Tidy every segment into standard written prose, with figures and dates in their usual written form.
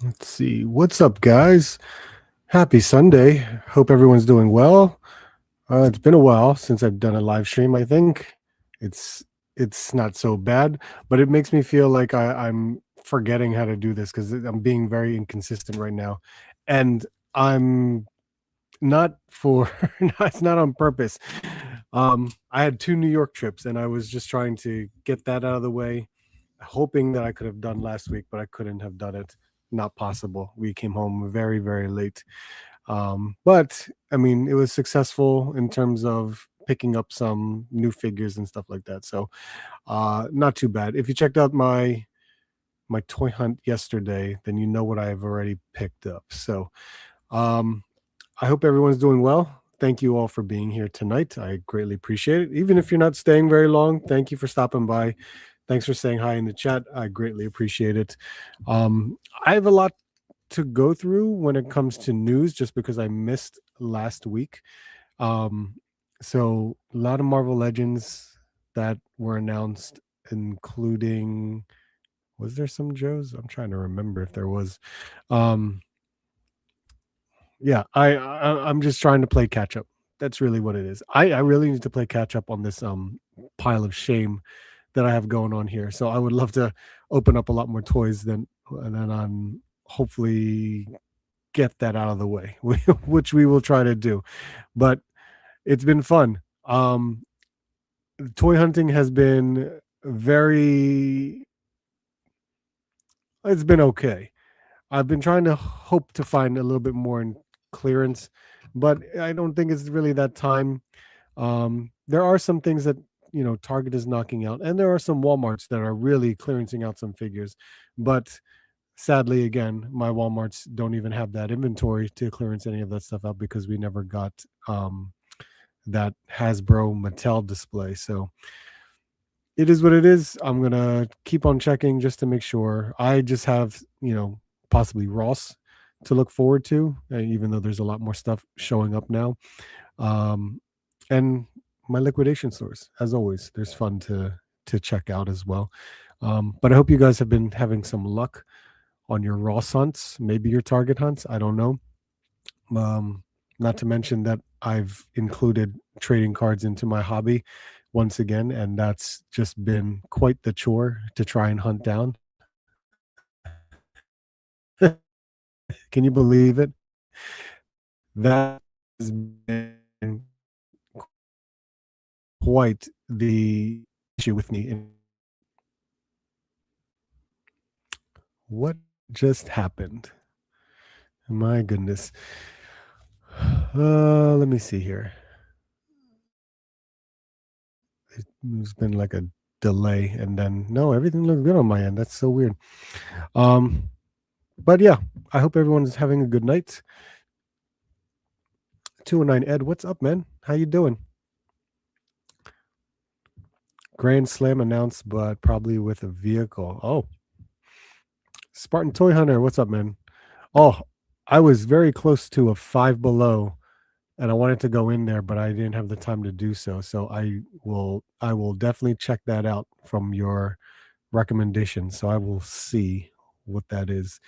Let's see. What's up, guys? Happy Sunday. Hope everyone's doing well. It's been a while since I've done a live stream, I think. It's it's not so bad, but it makes me feel like I'm forgetting how to do this because I'm being very inconsistent right now. And I'm not for no, it's not on purpose. I had two New York trips and I was just trying to get that out of the way, hoping that I could have done last week, but I couldn't have done it. Not possible. We came home very, very late. But I mean, it was successful in terms of picking up some new figures and stuff like that. So not too bad. If you checked out my toy hunt yesterday, then you know what I've already picked up. So um I hope everyone's doing well. Thank you all for being here tonight. I greatly appreciate it. Even if you're not staying very long, thank you for stopping by. Thanks for saying hi in the chat. I greatly appreciate it. I have a lot to go through when it comes to news just because I missed last week. Um, so, a lot of Marvel Legends that were announced, including, was there some Joes? I'm trying to remember if there was. Um, yeah, I'm just trying to play catch up. That's really what it is. I really need to play catch up on this pile of shame that I have going on here. So I would love to open up a lot more toys than and then hopefully get that out of the way, which we will try to do. But it's been fun. Toy hunting has been very. It's been okay. I've been trying to hope to find a little bit more in clearance, but I don't think it's really that time. There are some things that Target is knocking out, and there are some WalMarts that are really clearancing out some figures. But sadly, again, my WalMarts don't even have that inventory to clearance any of that stuff out because we never got that Hasbro Mattel display. So it is what it is. I'm gonna keep on checking just to make sure. I just have, possibly Ross to look forward to, even though there's a lot more stuff showing up now. Um, and my liquidation stores, as always, there's fun to check out as well. But I hope you guys have been having some luck on your Ross hunts, maybe your Target hunts. I don't know. Um, Not to mention that I've included trading cards into my hobby once again, and that's just been quite the chore to try and hunt down. Can you believe it? That has been quite the issue with me. What just happened? My goodness. Let me see here. There's been like a delay, and then no, everything looks good on my end. That's so weird. Um, but yeah, I hope everyone's having a good night. 209 Ed, what's up, man? How you doing? Grand Slam announced, but probably with a vehicle. Oh, Spartan Toy Hunter, what's up, man? Oh, I was very close to a Five Below, and I wanted to go in there, but I didn't have the time to do so. So I will definitely check that out from your recommendation. So I will see what that is.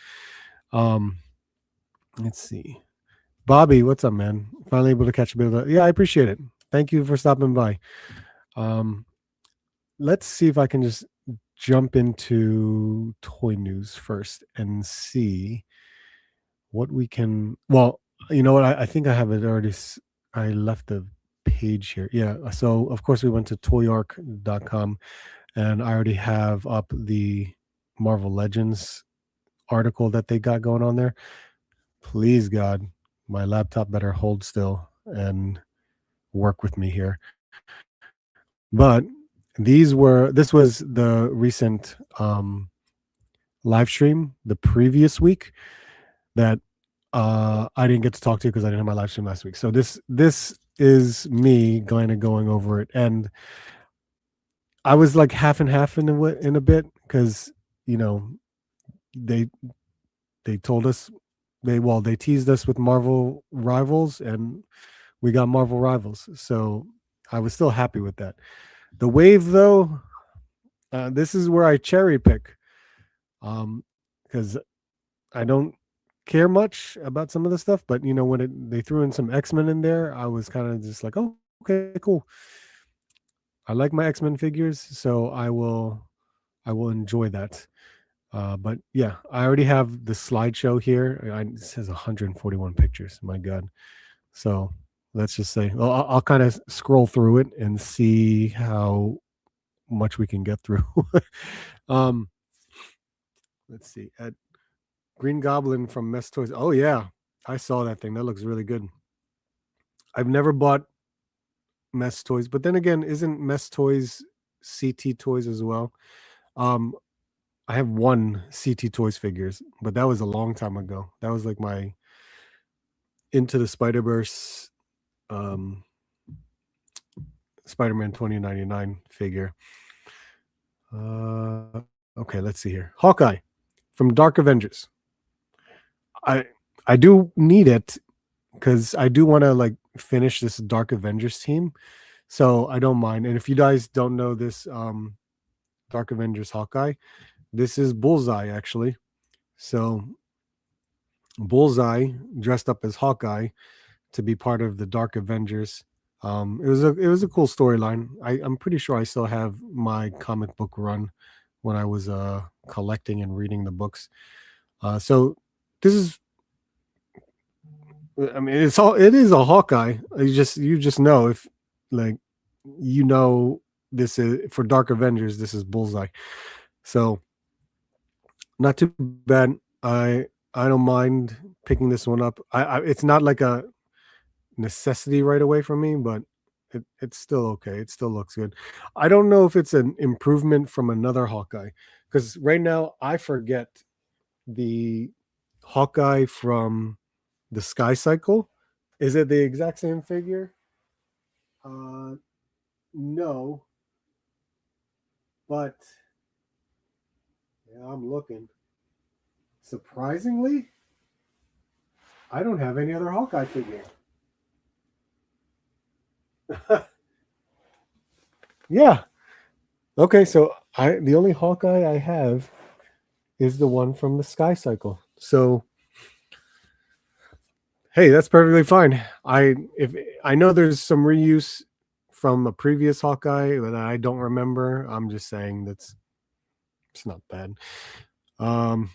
Um, let's see. Bobby, what's up, man? Finally able to catch a bit of that. Yeah, I appreciate it. Thank you for stopping by. Um, let's see if I can just jump into toy news first and see what we can. Well, you know what? I think I have it already. I left the page here. Yeah. So, of course, we went to toyark.com and I already have up the Marvel Legends article that they got going on there. Please, God, my laptop better hold still and work with me here. But this was the recent live stream the previous week that I didn't get to talk to because I didn't have my live stream last week. So this is me kind of going over it, and I was like half and half in a bit because you know they they told us they teased us with Marvel Rivals, and we got Marvel Rivals. So I was still happy with that. The wave, though, this is where I cherry pick, because I don't care much about some of the stuff, but when they threw in some X-Men in there, I was kind of just like, oh, okay, cool. I like my X-Men figures, so I will enjoy that. But yeah, I already have the slideshow here. It says 141 pictures. My God. So let's just say, well, I'll kind of scroll through it and see how much we can get through. um, let's see. At Green Goblin from Mess Toys. Oh yeah, I saw that thing. That looks really good. I've never bought Mess Toys, but then again, isn't Mess Toys CT Toys as well? Um, I have one CT Toys figures, but that was a long time ago. That was like my Into the Spider Verse, um, Spider Man 2099 figure. Okay, let's see here. Hawkeye from Dark Avengers. I I do need it because I do want to like finish this Dark Avengers team, so I don't mind. And if you guys don't know this, Dark Avengers Hawkeye, this is Bullseye actually. So Bullseye dressed up as Hawkeye to be part of the Dark Avengers. It was a cool storyline. I'm pretty sure I still have my comic book run when I was collecting and reading the books. So this is, I mean, it is a Hawkeye. You just know if like you know this is for Dark Avengers. This is Bullseye. So not too bad. I don't mind picking this one up. It's not like a necessity right away for me, but it's still okay. It still looks good. I don't know if it's an improvement from another Hawkeye because right now I forget the Hawkeye from the Sky Cycle. Is it the exact same figure? Uh, no, but yeah, I'm looking. Surprisingly, I don't have any other Hawkeye figure. Yeah. Okay, so I the only Hawkeye I have is the one from the Sky Cycle. So hey, that's perfectly fine. If I know there's some reuse from a previous Hawkeye that I don't remember, I'm just saying it's not bad. Um,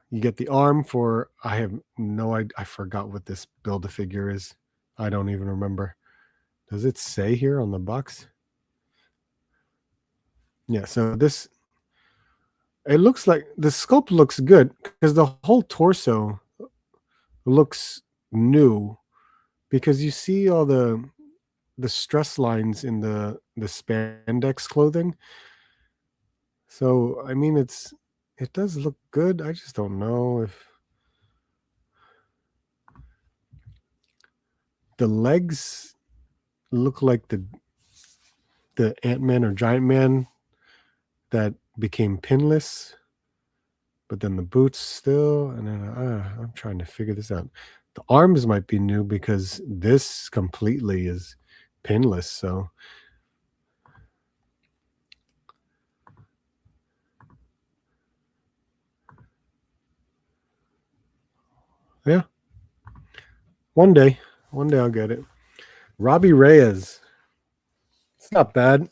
you get the arm for I have no idea. I forgot what this build a figure is. I don't even remember. Does it say here on the box? Yeah. So this it looks like the sculpt looks good because the whole torso looks new because you see all the stress lines in the spandex clothing. So I mean, it does look good. I just don't know if the legs look like the Ant-Man or Giant Man that became pinless, but then the boots still, and then I'm trying to figure this out. The arms might be new because this completely is pinless. So yeah, one day, one day I'll get it. Robbie Reyes, it's not bad.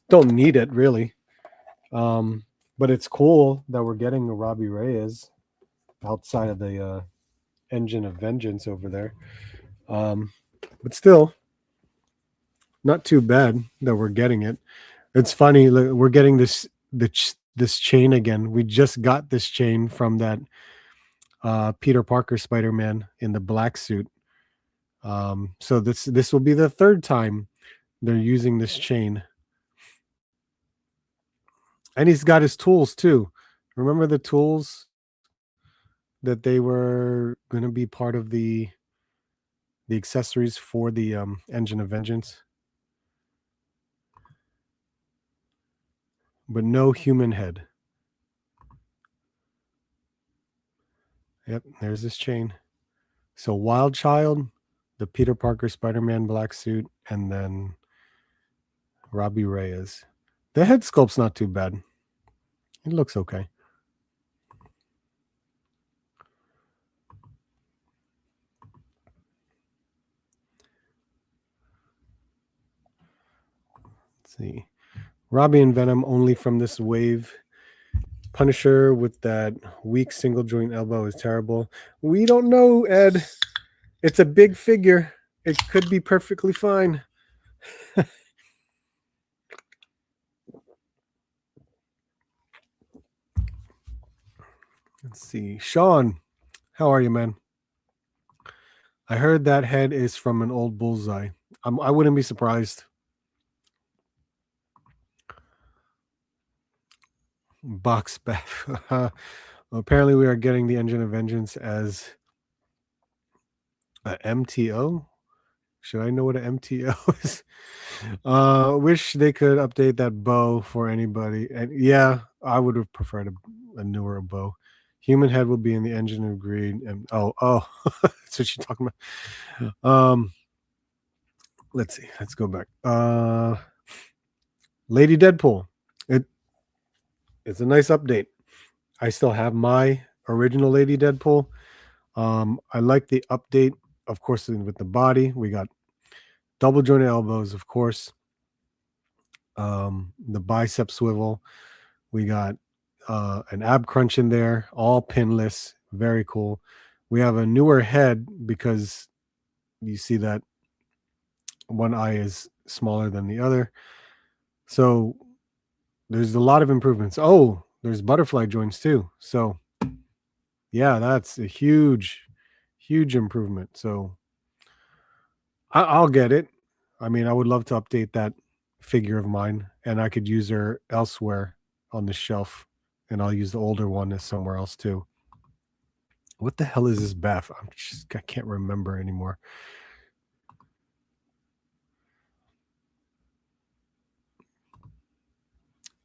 Don't need it really. Um, but it's cool that we're getting a Robbie Reyes outside of the Engine of Vengeance over there. Um, but still, not too bad that we're getting it. It's funny we're getting this chain again. We just got this chain from that Peter Parker Spider-Man in the black suit. So this will be the third time they're using this chain, and he's got his tools too. Remember the tools that they were going to be part of the accessories for the Engine of Vengeance, but no human head. Yep, there's this chain. So Wild Child, the Peter Parker Spider-Man black suit, and then Robbie Reyes. The head sculpt's not too bad. It looks okay. see. Robbie and Venom only from this wave. Punisher with that weak single joint elbow is terrible. We don't know, Ed. It's a big figure. It could be perfectly fine. Let's see. Sean, how are you, man? I heard that head is from an old bullseye. I wouldn't be surprised. Box Beth. Apparently, we are getting the Engine of Vengeance as a MTO. Should I know what an MTO is? Wish they could update that bow for anybody. And yeah, I would have preferred a newer bow. Human head will be in the Engine of Greed. And oh, that's what you're talking about. Let's see. Let's go back. Lady Deadpool. It's a nice update. I still have my original Lady Deadpool. I like the update, of course, with the body. We got double jointed elbows, of course. The bicep swivel. We got an ab crunch in there, all pinless. Very cool. We have a newer head because you see that one eye is smaller than the other. So there's a lot of improvements. Oh, there's butterfly joints too. So yeah, that's a huge, huge improvement. So I'll get it. I mean, I would love to update that figure of mine, and I could use her elsewhere on the shelf, and I'll use the older one as somewhere else too. What the hell is this bath? I can't remember anymore.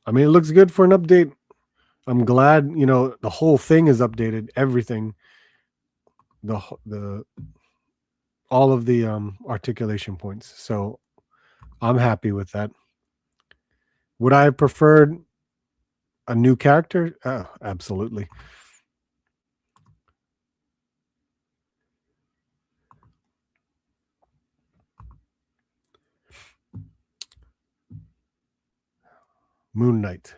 I mean, it looks good for an update. I'm glad, the whole thing is updated. Everything, the all of the articulation points. So I'm happy with that. Would I have preferred a new character? Absolutely. Moon Knight.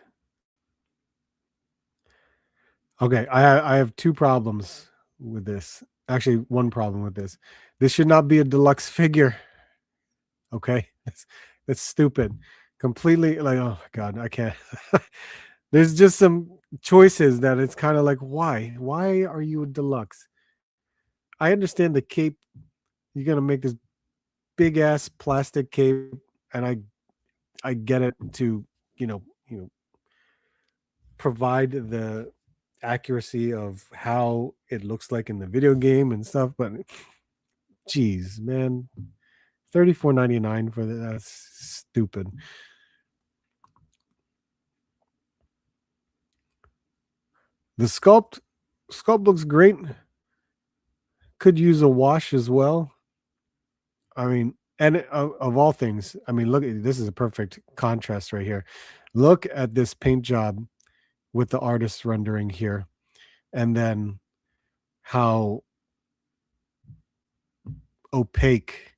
Okay, I have two problems with this. Actually, one problem with this. This should not be a deluxe figure. Okay, that's stupid. Completely like, oh my god, I can't. There's just some choices that it's kind of like, why? Why are you a deluxe? I understand the cape. You're gonna make this big ass plastic cape, and I get it to provide the accuracy of how it looks like in the video game and stuff, but geez, man, $34.99 for that's stupid. The sculpt looks great. Could use a wash as well. I mean, and of all things, I mean, look, this is a perfect contrast right here. Look at this paint job with the artist rendering here, and then how opaque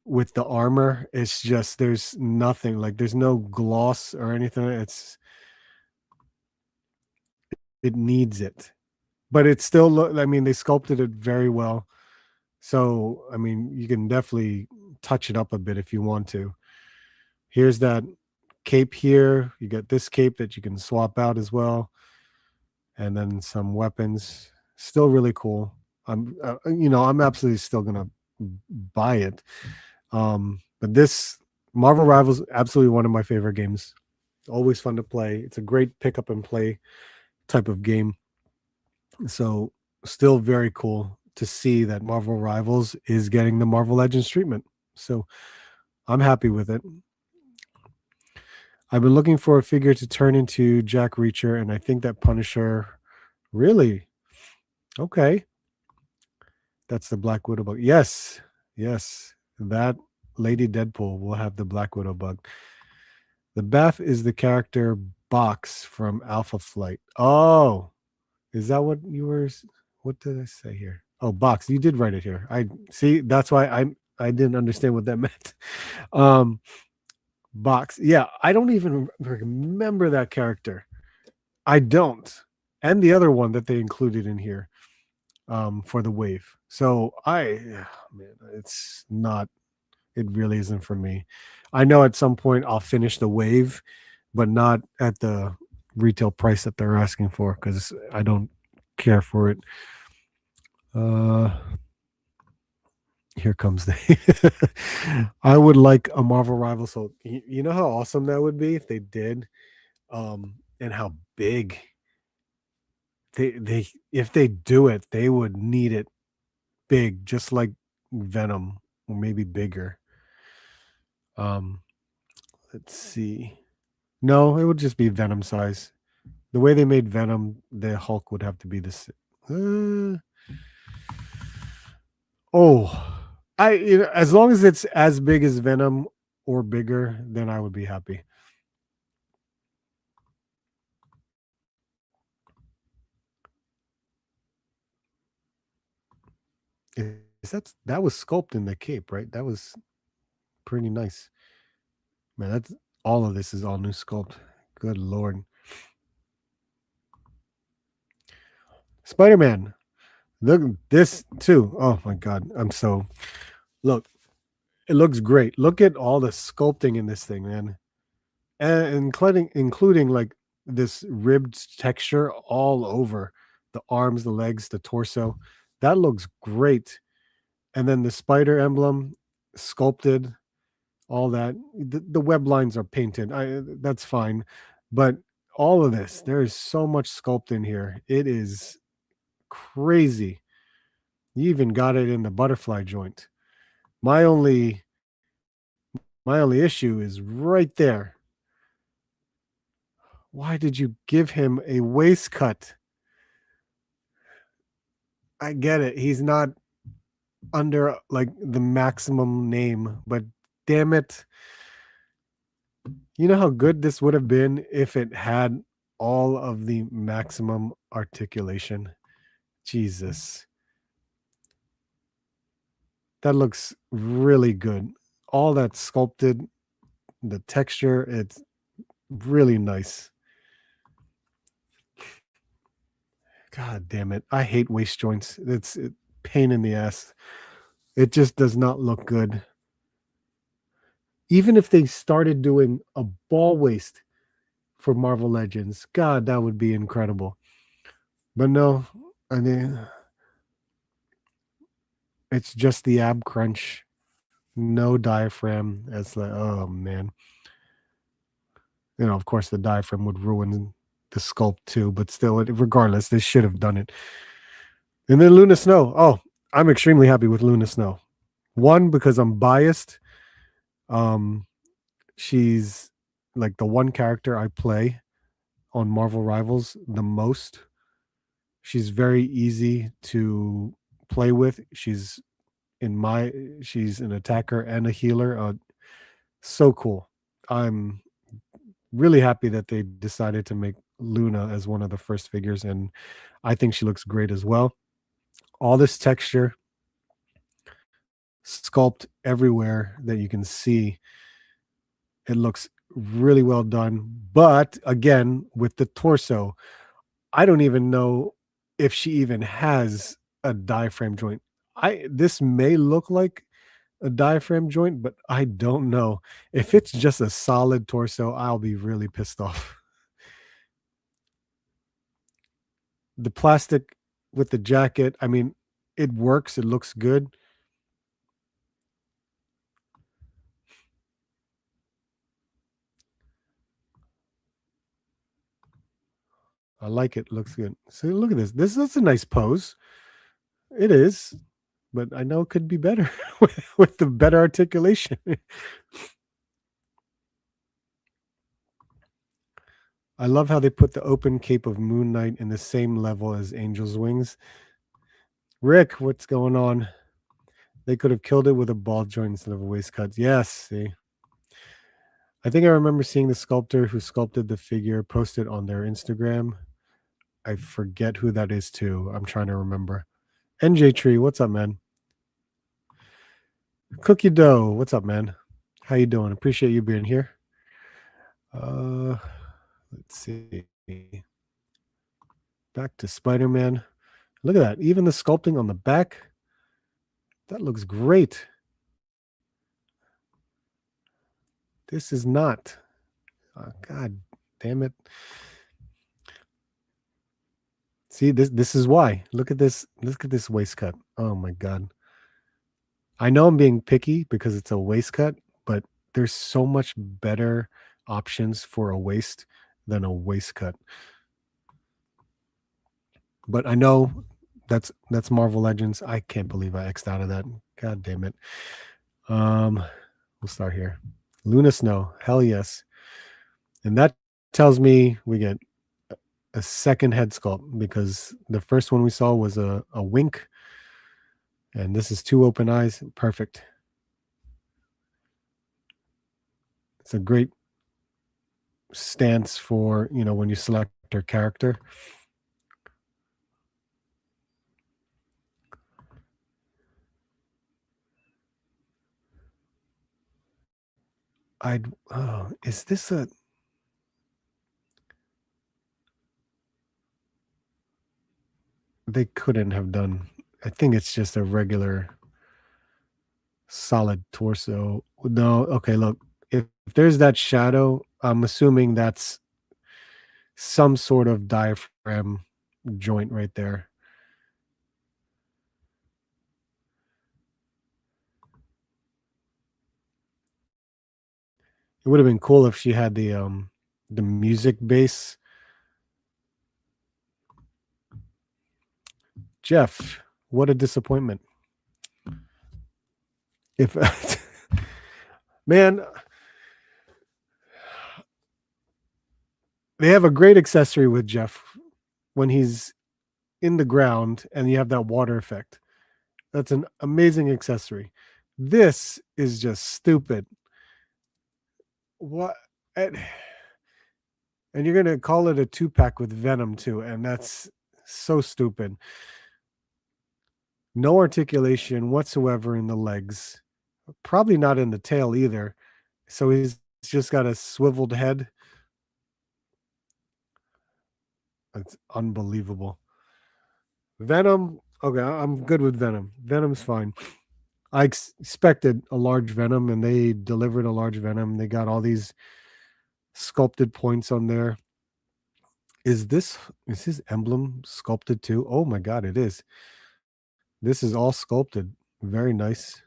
with the armor. It's just there's nothing, like there's no gloss or anything. It needs it, but it's still. I mean, they sculpted it very well. So I mean, you can definitely touch it up a bit if you want to. Here's that cape here. You got this cape that you can swap out as well, and then some weapons. Still really cool. I'm absolutely still gonna buy it. But this Marvel Rivals, absolutely one of my favorite games. Always fun to play. It's a great pick up and play type of game. So still very cool to see that Marvel Rivals is getting the Marvel Legends treatment. So I'm happy with it. I've been looking for a figure to turn into Jack Reacher, and I think that Punisher. Really? Okay. That's the Black Widow bug. Yes. Yes. That Lady Deadpool will have the Black Widow bug. The Beth is the character Box from Alpha Flight. Oh, is that what you were? What did I say here? Oh, Box. You did write it here. I see. That's why I didn't understand what that meant. Box. Yeah, I don't even remember that character. I don't. And the other one that they included in here for the wave. So man, it's not, it really isn't for me. I know at some point I'll finish the wave, but not at the retail price that they're asking for because I don't care for it. Uh, here comes the. I would like a Marvel rival. So you know how awesome that would be if they did, and how big they if they do it, they would need it big, just like Venom, or maybe bigger. Um, let's see. No, it would just be Venom size. The way they made Venom, the Hulk would have to be this. Uh, oh, as long as it's as big as Venom or bigger, then I would be happy. Is that was sculpt in the cape, right? That was pretty nice. Man, that's all of this is all new sculpt. Good lord. Spider-Man. Look this too. Oh my god. I'm so look, it looks great. Look at all the sculpting in this thing, man. And including like this ribbed texture all over the arms, the legs, the torso. That looks great. And then the spider emblem sculpted, all that. The web lines are painted. That's fine. But all of this, there is so much sculpt in here. It is crazy. You even got it in the butterfly joint. My only my only issue is right there. Why did you give him a waist cut? I get it. He's not under like the maximum name, but damn it. You know how good this would have been if it had all of the maximum articulation? Jesus. That looks really good. All that sculpted, the texture, it's really nice. God damn it. I hate waist joints. It's pain in the ass. It just does not look good. Even if they started doing a ball waist for Marvel Legends, God, that would be incredible. But no, I mean, it's just the ab crunch, no diaphragm. It's like, oh man. Of course, the diaphragm would ruin the sculpt too, but still, regardless, they should have done it. And then Luna Snow. Oh, I'm extremely happy with Luna Snow. One, because I'm biased. Um, she's like the one character I play on Marvel Rivals the most. She's very easy to play with. She's an attacker and a healer. So cool. I'm really happy that they decided to make Luna as one of the first figures, and I think she looks great as well. All this texture, sculpt everywhere that you can see. It looks really well done. But again, with the torso, I don't even know if she even has a diaphragm joint. This may look like a diaphragm joint, but I don't know. If it's just a solid torso, I'll be really pissed off. The plastic with the jacket, I mean, it works, it looks good. I like it, looks good. So look at this. That's a nice pose. It is, but I know it could be better with the better articulation. I love how they put the open cape of Moon Knight in the same level as Angel's Wings. Rick, what's going on? They could have killed it with a ball joint instead of a waist cut. Yes, see. I think I remember seeing the sculptor who sculpted the figure posted on their Instagram. I forget who that is too. I'm trying to remember. NJ Tree, what's up, man? Cookie Dough, what's up, man? How you doing? Appreciate you being here. Let's see. Back to Spider-Man. Look at that. Even the sculpting on the back, that looks great. This is not. God damn it. See, this is why. Look at this. Look at this waist cut. Oh my God. I know I'm being picky because it's a waist cut, but there's so much better options for a waist than a waist cut. But I know that's Marvel Legends. I can't believe I X'd out of that. God damn it. We'll start here. Luna Snow, hell yes. And that tells me we get a second head sculpt because the first one we saw was a wink, and this is two open eyes. Perfect. It's a great stance for, when you select your character. Is this a, they couldn't have done, I think it's just a regular solid torso. No, okay, look, if there's that shadow, I'm assuming that's some sort of diaphragm joint right there. It would have been cool if she had the music bass. Jeff, what a disappointment. If man, they have a great accessory with Jeff when he's in the ground and you have that water effect. That's an amazing accessory. This is just stupid. What? And you're gonna call it a 2-pack with Venom too, and that's so stupid. No articulation whatsoever in the legs. Probably not in the tail either. So he's just got a swiveled head. It's unbelievable. Venom. Okay, I'm good with Venom. Venom's fine. I expected a large Venom, and they delivered a large Venom. They got all these sculpted points on there. Is his emblem sculpted too? Oh my God, it is. This is all sculpted. Very nice.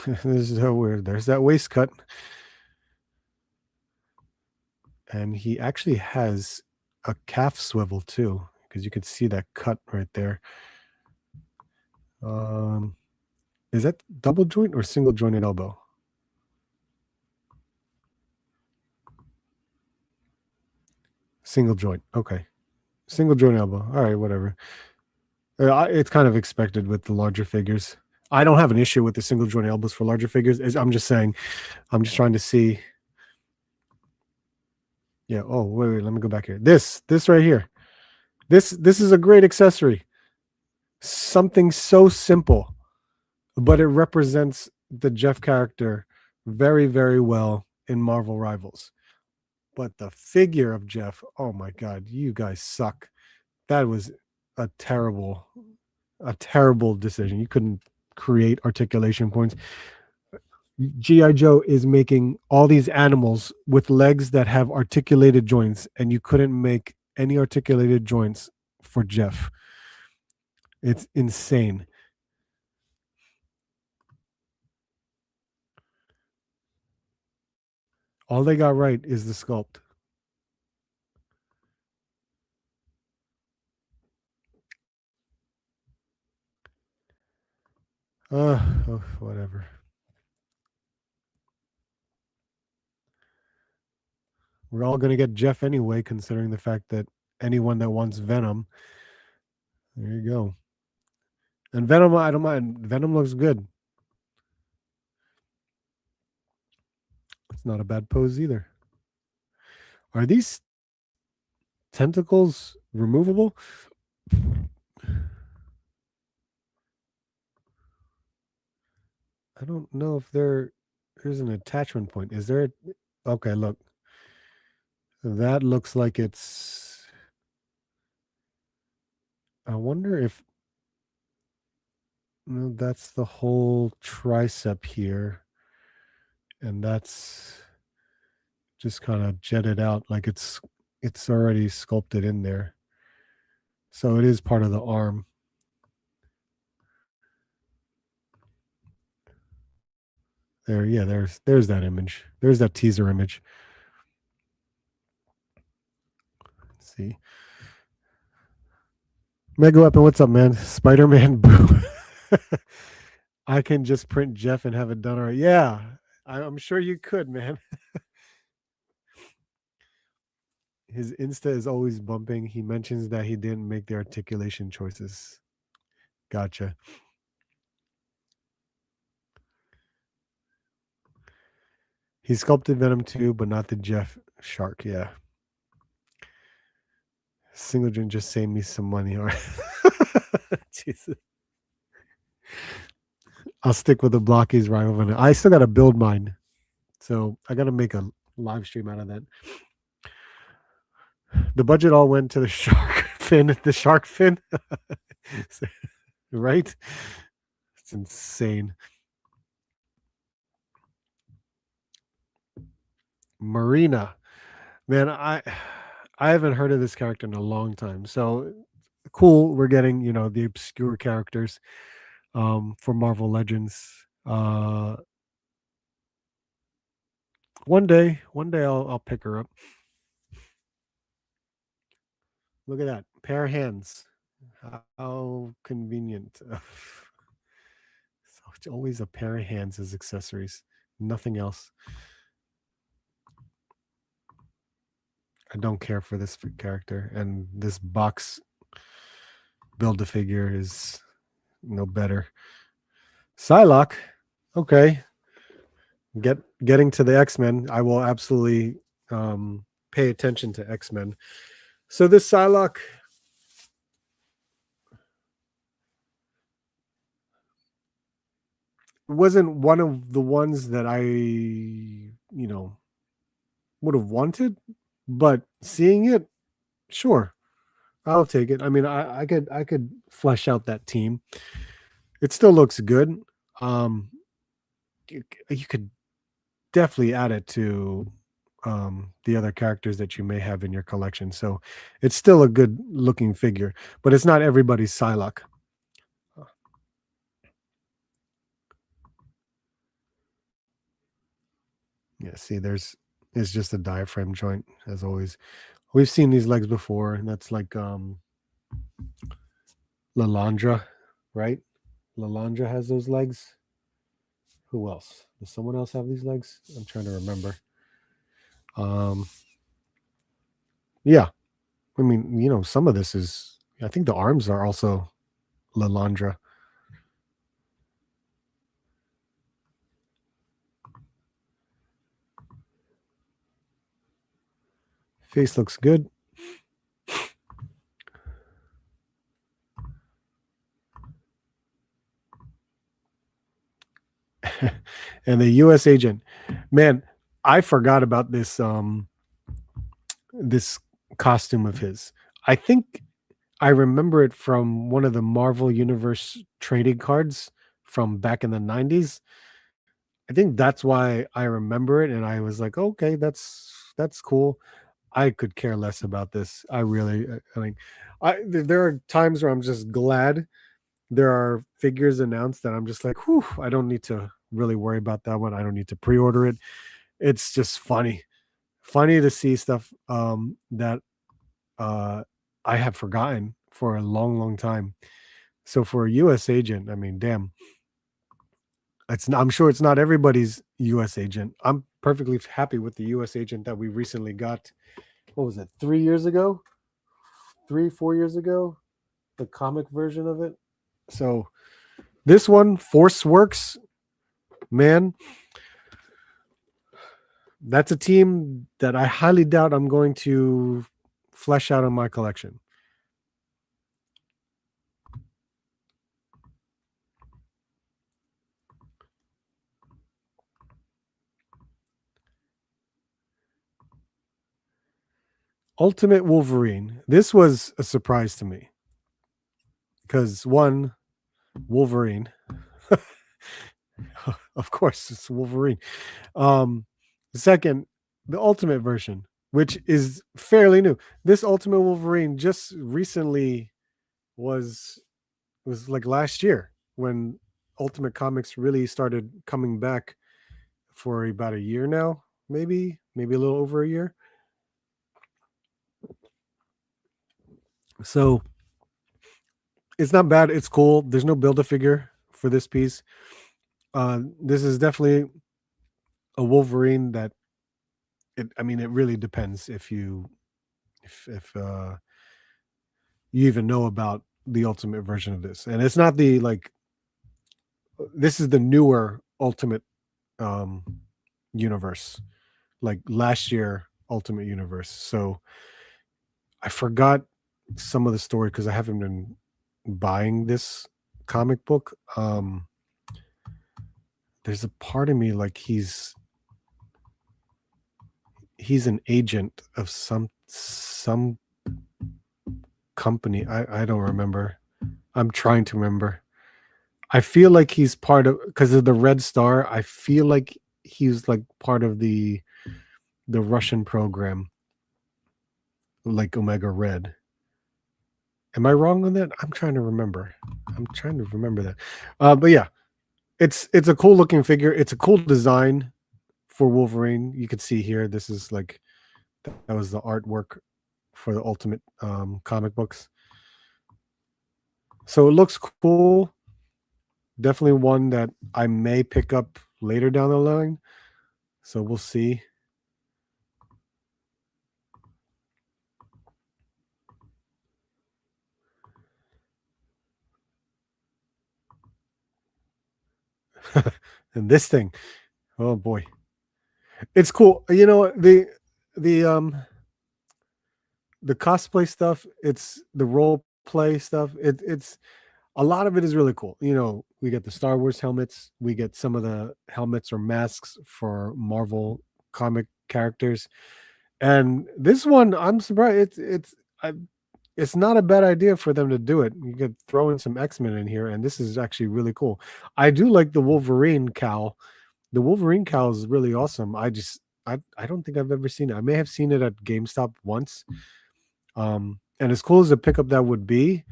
This is so weird. There's that waist cut. And he actually has a calf swivel too, because you could see that cut right there. Is that double joint or single jointed elbow? Single joint. Okay. Single joint elbow. All right, whatever. It's kind of expected with the larger figures. I don't have an issue with the single joint elbows for larger figures. I'm just saying, I'm just trying to see. Yeah. Oh, wait. Let me go back here. This right here. This is a great accessory. Something so simple, but it represents the Jeff character very, very well in Marvel Rivals. But the figure of Jeff, oh my God, you guys suck. That was a terrible decision. You couldn't create articulation points. G.I. Joe is making all these animals with legs that have articulated joints, and you couldn't make any articulated joints for Jeff. It's insane. All they got right is the sculpt. Whatever. We're all going to get Jeff anyway, considering the fact that anyone that wants Venom, there you go. And Venom, I don't mind. Venom looks good. It's not a bad pose either. Are these tentacles removable? I don't know if there's an attachment point. Is there? Okay, look. That looks like it's. I wonder if. No, that's the whole tricep here. And that's just kind of jetted out like it's already sculpted in there. So it is part of the arm. There, yeah, there's that image. There's that teaser image. Let's see. Mega Weapon, what's up, man? Spider-Man boo. I can just print Jeff and have it done already. Yeah, I'm sure you could, man. His Insta is always bumping. He mentions that he didn't make the articulation choices. Gotcha. He sculpted Venom too, but not the Jeff Shark. Yeah. Singleton just saved me some money. All right. Jesus. I'll stick with the blockies rival. I still got to build mine. So I got to make a live stream out of that. The budget all went to the shark fin, right? It's insane. Marina, man, I haven't heard of this character in a long time. So cool, we're getting the obscure characters for Marvel Legends. One day I'll pick her up. Look at that pair of hands. How convenient. So it's always a pair of hands as accessories, nothing else. I don't care for this character, and this box build a figure is no better. Psylocke, okay. Getting to the X-Men, I will absolutely pay attention to X-Men. So this Psylocke wasn't one of the ones that I would have wanted, but seeing it, sure, I'll take it. I mean, I could flesh out that team. It still looks good. Um, you could definitely add it to the other characters that you may have in your collection. So it's still a good looking figure, but it's not everybody's Psylocke. Yeah, see, it's just a diaphragm joint as always. We've seen these legs before, and that's like Lalandra, right? Lalandra has those legs. Who else? Does someone else have these legs? I'm trying to remember. Um, yeah, I mean, some of this is. I think the arms are also Lalandra. Face looks good. And the U.S. agent, man, I forgot about this costume of his. I think I remember it from one of the Marvel Universe trading cards from back in the 90s. I think that's why I remember it, and I was like, okay, that's cool. I could care less about this. I really, I mean, there are times where I'm just glad there are figures announced that I'm just like, whew, I don't need to really worry about that one. I don't need to pre-order it. It's just funny to see stuff that uh, I have forgotten for a long, long time. So for a U.S. agent, I mean, damn, I'm sure it's not everybody's U.S. agent. I'm perfectly happy with the U.S. agent that we recently got. What was it? 3 years ago, 4 years ago, the comic version of it. So this one, Force Works, man, that's a team that I highly doubt I'm going to flesh out in my collection. Ultimate Wolverine. This was a surprise to me because one, Wolverine, of course, it's Wolverine. Um, second, the Ultimate version, which is fairly new. This Ultimate Wolverine just recently was like last year when Ultimate Comics really started coming back for about a year now, maybe a little over a year. So it's not bad. It's cool. There's no build a figure for this piece. This is definitely a Wolverine that I mean, it really depends if you even know about the Ultimate version of this, and it's not the like. This is the newer Ultimate um, universe, like last year Ultimate Universe. So I forgot some of the story because I haven't been buying this comic book. There's a part of me like he's an agent of some company. I don't remember. I'm trying to remember. I feel like he's part of because of the red star. I feel like he's like part of the Russian program, like Omega Red. Am I wrong on that? I'm trying to remember. I'm trying to remember that. But yeah, it's a cool looking figure. It's a cool design for Wolverine. You can see here. This is like that was the artwork for the Ultimate comic books. So it looks cool. Definitely one that I may pick up later down the line. So we'll see. And this thing, oh boy, it's cool. You know the the cosplay stuff. It's the role play stuff. It's a lot of it is really cool. You know, we get the Star Wars helmets. We get some of the helmets or masks for Marvel comic characters. And this one, I'm surprised. It's not a bad idea for them to do it. You could throw in some X-Men in here, and this is actually really cool. I do like the Wolverine cowl. The Wolverine cowl is really awesome. I don't think I've ever seen it. I may have seen it at GameStop once. And as cool as a pickup that would be,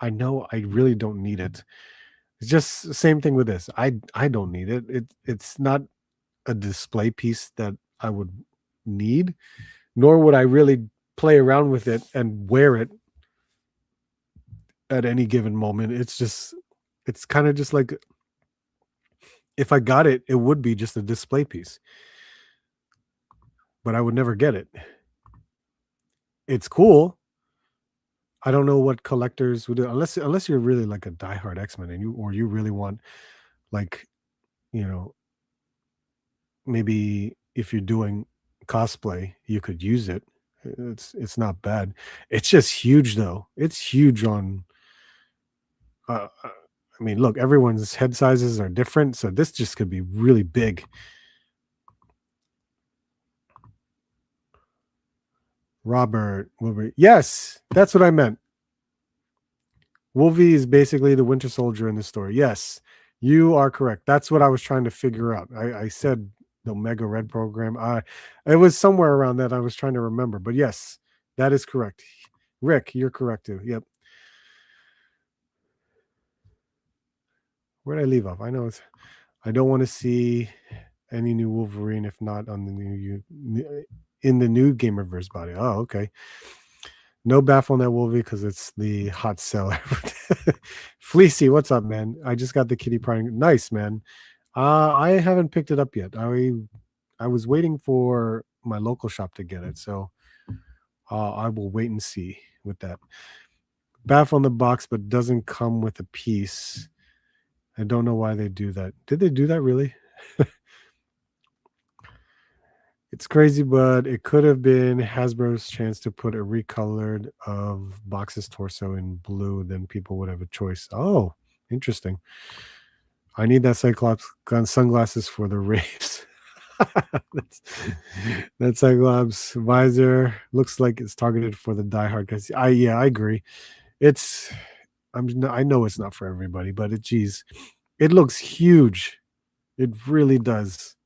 I know I really don't need it. It's just the same thing with this. I don't need it. It's not a display piece that I would need, nor would I really play around with it and wear it at any given moment. It's kind of just like if I got it, it would be just a display piece, but I would never get it. It's cool. I don't know what collectors would do unless you're really like a diehard X-Men and you really want like, you know, maybe if you're doing cosplay, you could use it. It's not bad. It's just huge though. It's huge on I mean, look, everyone's head sizes are different, so this just could be really big. Robert, Wilbur. Yes, that's what I meant. Wolvie is basically the Winter Soldier in the story. Yes, you are correct. That's what I was trying to figure out. I said the Mega Red program. It was somewhere around that I was trying to remember. But yes, that is correct. Rick, you're correct too. Yep. Where did I leave off? I know it's. I don't want to see any new Wolverine if not on the in the new Gamerverse body. Oh, okay. No baff on that Wolvie because it's the hot seller. Fleecy, what's up, man? I just got the Kitty Pride. Nice, man. I haven't picked it up yet. I was waiting for my local shop to get it, so I will wait and see with that. Baff on the box, but doesn't come with a piece. I don't know why they do that. Did they do that really? It's crazy, but it could have been Hasbro's chance to put a recolored of Box's torso in blue. Then people would have a choice. Oh, interesting. I need that Cyclops gun sunglasses for the raves. that's, that Cyclops visor looks like it's targeted for the diehard guys. I agree. It's I know it's not for everybody, but geez, it looks huge. It really does.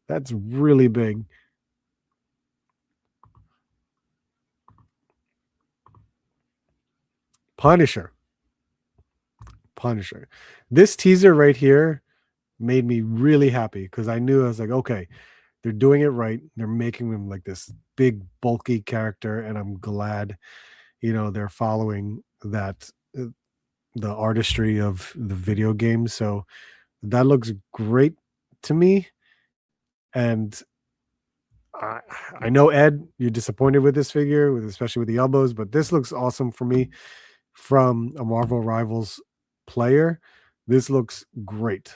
That's really big. Punisher. Punisher. This teaser right here made me really happy because I knew I was like, okay, they're doing it right. They're making him like this big, bulky character, and I'm glad, they're following that the artistry of the video game. So that looks great to me. And I, I know Ed, you're disappointed with this figure, especially with the elbows, but this looks awesome for me from a Marvel Rivals player. This looks great.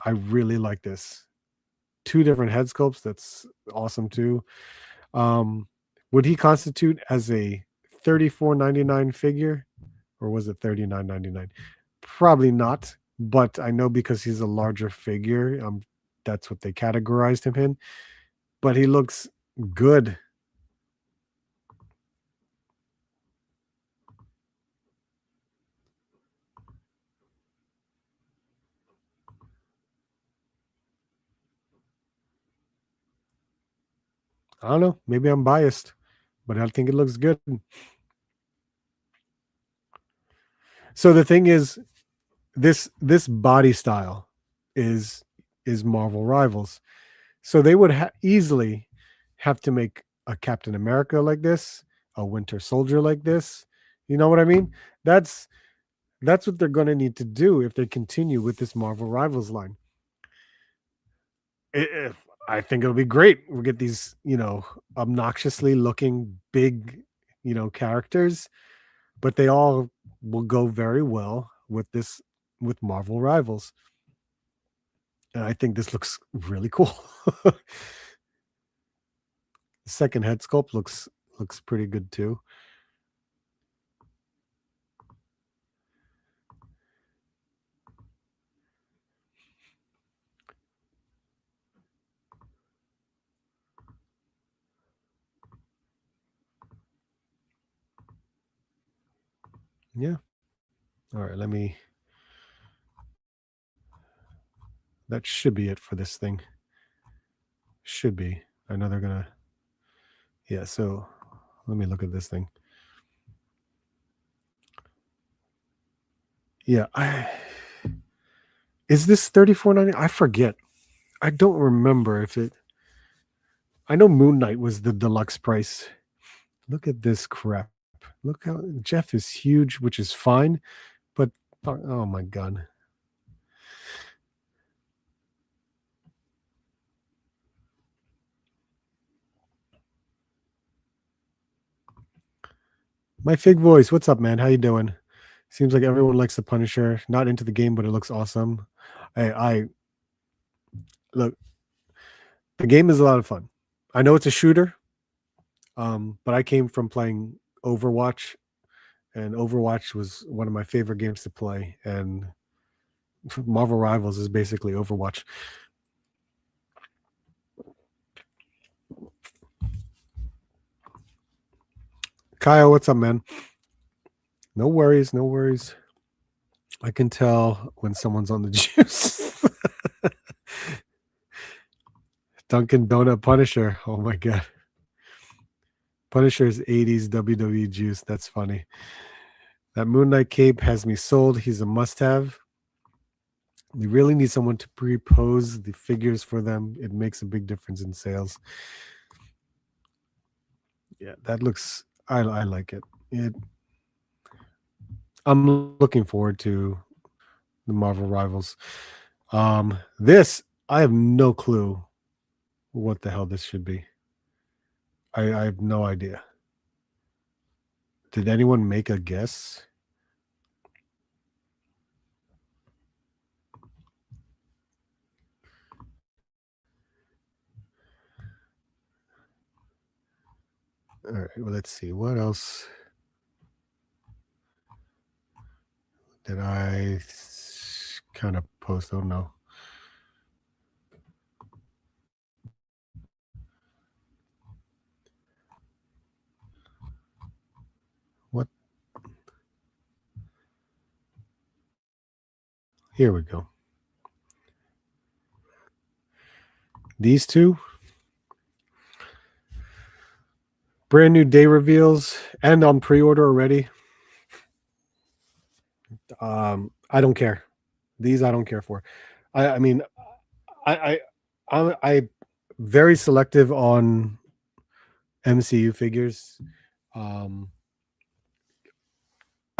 I really like this. Two different head sculpts. That's awesome too. Um, would he constitute as a 34.99 figure, or was it 39.99? Probably not, but I know because he's a larger figure, that's what they categorized him in. But he looks good. I don't know. Maybe I'm biased, but I think it looks good. So the thing is, this body style is Marvel Rivals. So they would easily have to make a Captain America like this, a Winter Soldier like this. You know what I mean? That's what they're going to need to do if they continue with this Marvel Rivals line. I think it'll be great. We'll get these, obnoxiously looking big, characters, but they all will go very well with Marvel Rivals. And I think this looks really cool. The second head sculpt looks pretty good too. Yeah. All right, that should be it for this thing. Should be. I know they're gonna, yeah, so let me look at this thing. Yeah, is this 34.90? I forget. I don't remember if it. I know Moon Knight was the deluxe price. Look at this crap. Look how Jeff is huge, which is fine, but oh my god. My Fig Voice, what's up, man? How you doing? Seems like everyone likes the Punisher. Not into the game, but it looks awesome. I look. The game is a lot of fun. I know it's a shooter, but I came from playing Overwatch, and Overwatch was one of my favorite games to play. And Marvel Rivals is basically Overwatch. Kyle, what's up, man? No worries, no worries. I can tell when someone's on the juice. Dunkin' Donut Punisher. Oh my god. Punisher's 80s WWE juice. That's funny. That Moon Knight cape has me sold. He's a must-have. We really need someone to pre-pose the figures for them. It makes a big difference in sales. Yeah, that looks. I like it. I'm looking forward to the Marvel Rivals. This I have no clue what the hell this should be. I have no idea. Did anyone make a guess? All right, well, let's see. What else did I kind of post? Oh no. Here we go. These two. Brand new day reveals and on pre-order already. I don't care. These I don't care for. I mean, I very selective on MCU figures.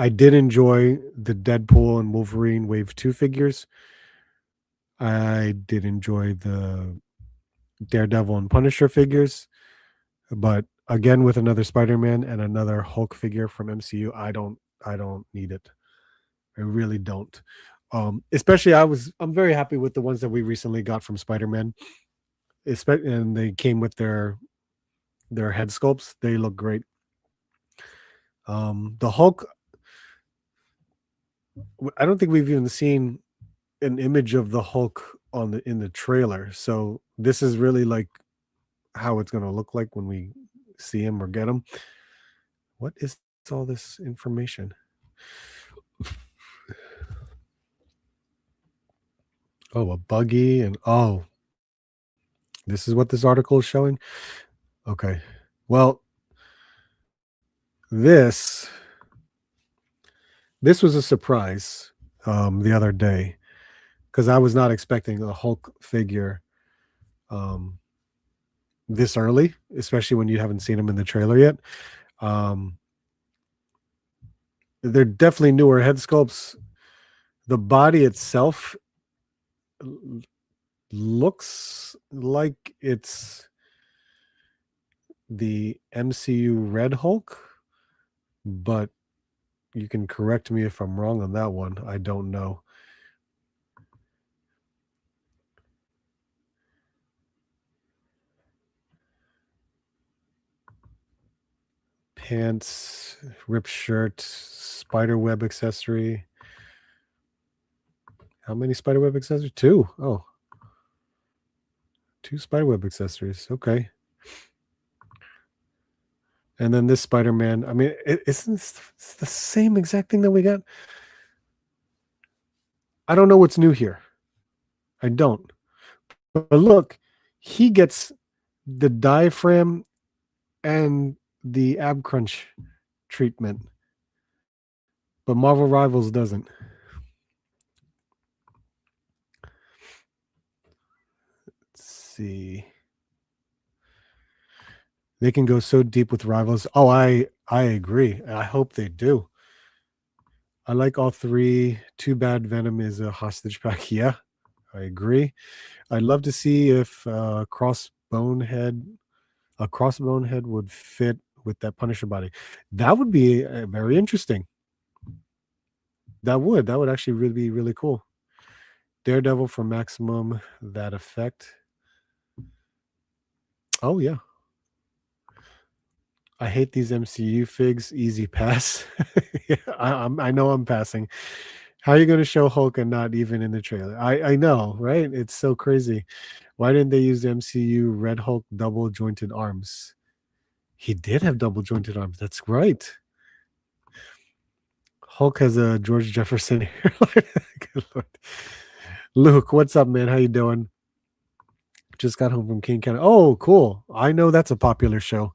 I did enjoy the Deadpool and Wolverine Wave 2 figures. I did enjoy the Daredevil and Punisher figures. But again, with another Spider-Man and another Hulk figure from MCU, I don't need it. I really don't. Especially I'm very happy with the ones that we recently got from Spider-Man. And they came with their head sculpts. They look great. The Hulk, I don't think we've even seen an image of the Hulk in the trailer. So this is really like how it's going to look like when we see him or get him. What is all this information? Oh, a buggy and this is what this article is showing. Okay. Well, this was a surprise the other day because I was not expecting a Hulk figure this early, especially when you haven't seen him in the trailer yet. They're definitely newer head sculpts. The body itself looks like it's the MCU Red Hulk, but you can correct me if I'm wrong on that one. I don't know. Pants, ripped shirt, spiderweb accessory. How many spiderweb accessories? 2. Oh. 2 spiderweb accessories. Okay. And then this Spider-Man. I mean, isn't this the same exact thing that we got? I don't know what's new here. I don't. But look, he gets the diaphragm and the ab crunch treatment, but Marvel Rivals doesn't. Let's see. They can go so deep with Rivals. Oh, I agree. I hope they do. I like all 3. Too bad Venom is a hostage pack. Yeah, I agree. I'd love to see if a crossbone head would fit with that Punisher body. That would be very interesting. That would actually really be really cool. Daredevil for maximum that effect. Oh yeah. I hate these MCU figs. Easy pass. Yeah, I know I'm passing. How are you going to show Hulk and not even in the trailer? I know, right? It's so crazy. Why didn't they use the MCU Red Hulk double jointed arms? He did have double jointed arms. That's right. Hulk has a George Jefferson hairline. Good Lord. Luke, what's up, man? How you doing? Just got home from King County. Oh, cool. I know that's a popular show.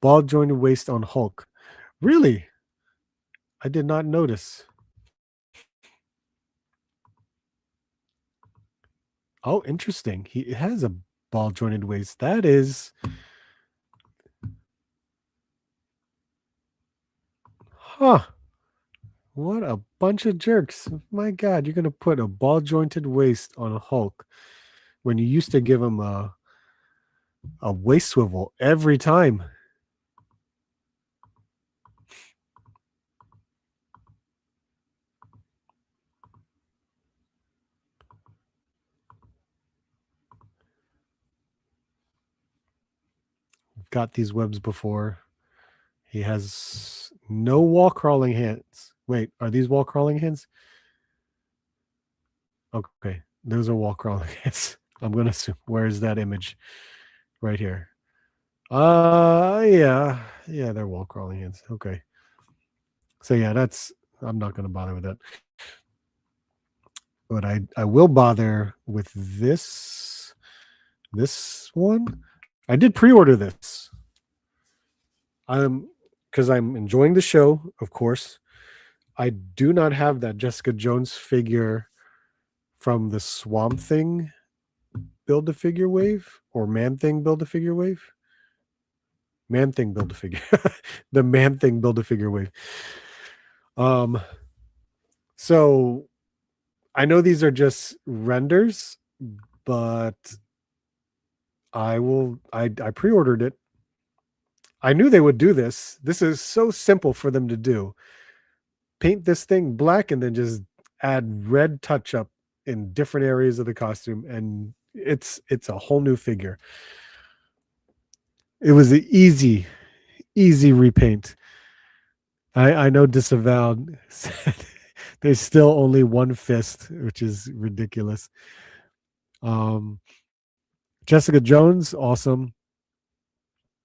Ball jointed waist on Hulk. Really? I did not notice. Oh, interesting. He has a ball jointed waist. That is. Huh. What a bunch of jerks. My God, you're going to put a ball jointed waist on a Hulk when you used to give him a waist swivel every time. Got these webs before. He has no wall crawling hands. Wait, are these wall crawling hands? Okay, those are wall crawling hands. I'm gonna assume. Where is that image? Right here. Yeah, they're wall crawling hands. Okay. So yeah, I'm not gonna bother with that. but I will bother with this one. I did pre-order this. I'm because I'm enjoying the show, of course. I do not have that Jessica Jones figure from the Swamp Thing Build a Figure Wave or Man Thing Build a Figure Wave. Man Thing Build a Figure. The Man Thing Build a Figure Wave. So I know these are just renders, but I pre-ordered it. I knew they would do this. This is so simple for them to do. Paint this thing black and then just add red touch up in different areas of the costume, and it's a whole new figure. It was an easy repaint. I know Disavowed said there's still only one fist, which is ridiculous. Jessica Jones, awesome.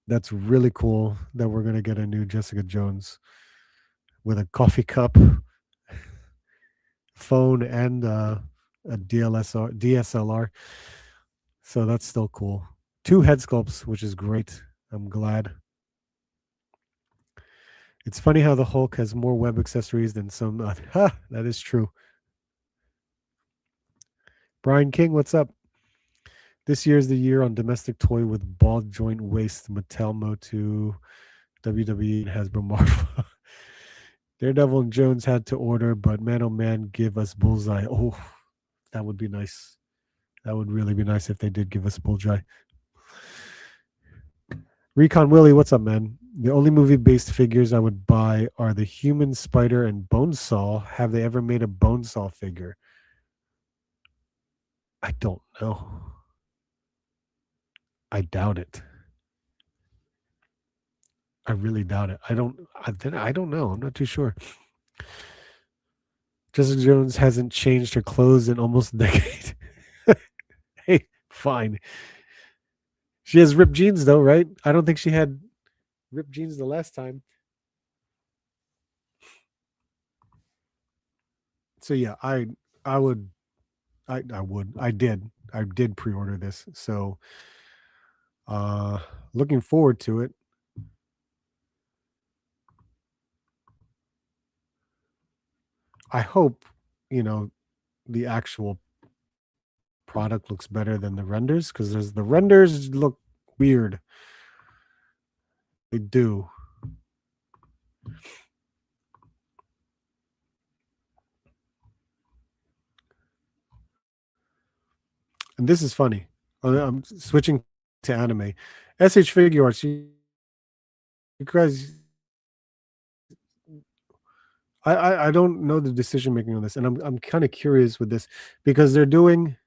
That's really cool that we're gonna get a new Jessica Jones with a coffee cup, phone, and a DSLR. So that's still cool. 2 head sculpts, which is great. I'm glad. It's funny how the Hulk has more web accessories than some. That is true. Brian King, what's up? This year's the year on domestic toy with ball joint waist. Mattel Motu, WWE, and Hasbro Marvel. Daredevil and Jones had to order, but man oh man, give us Bullseye. Oh, that would be nice. That would really be nice if they did give us Bullseye. Recon Willie, what's up, man? The only movie-based figures I would buy are the Human Spider and Bonesaw. Have they ever made a Bonesaw figure? I don't know. I doubt it. I really doubt it. I don't know. I'm not too sure. Jessica Jones hasn't changed her clothes in almost a decade. Hey, fine. She has ripped jeans though, right? I don't think she had ripped jeans the last time. So yeah, I did pre-order this. So looking forward to it. I hope, the actual product looks better than the renders, because the renders look weird. They do. And this is funny. I'm switching to anime. SH Figure Arts, you guys, I don't know the decision making on this, and I'm kind of curious with this because they're doing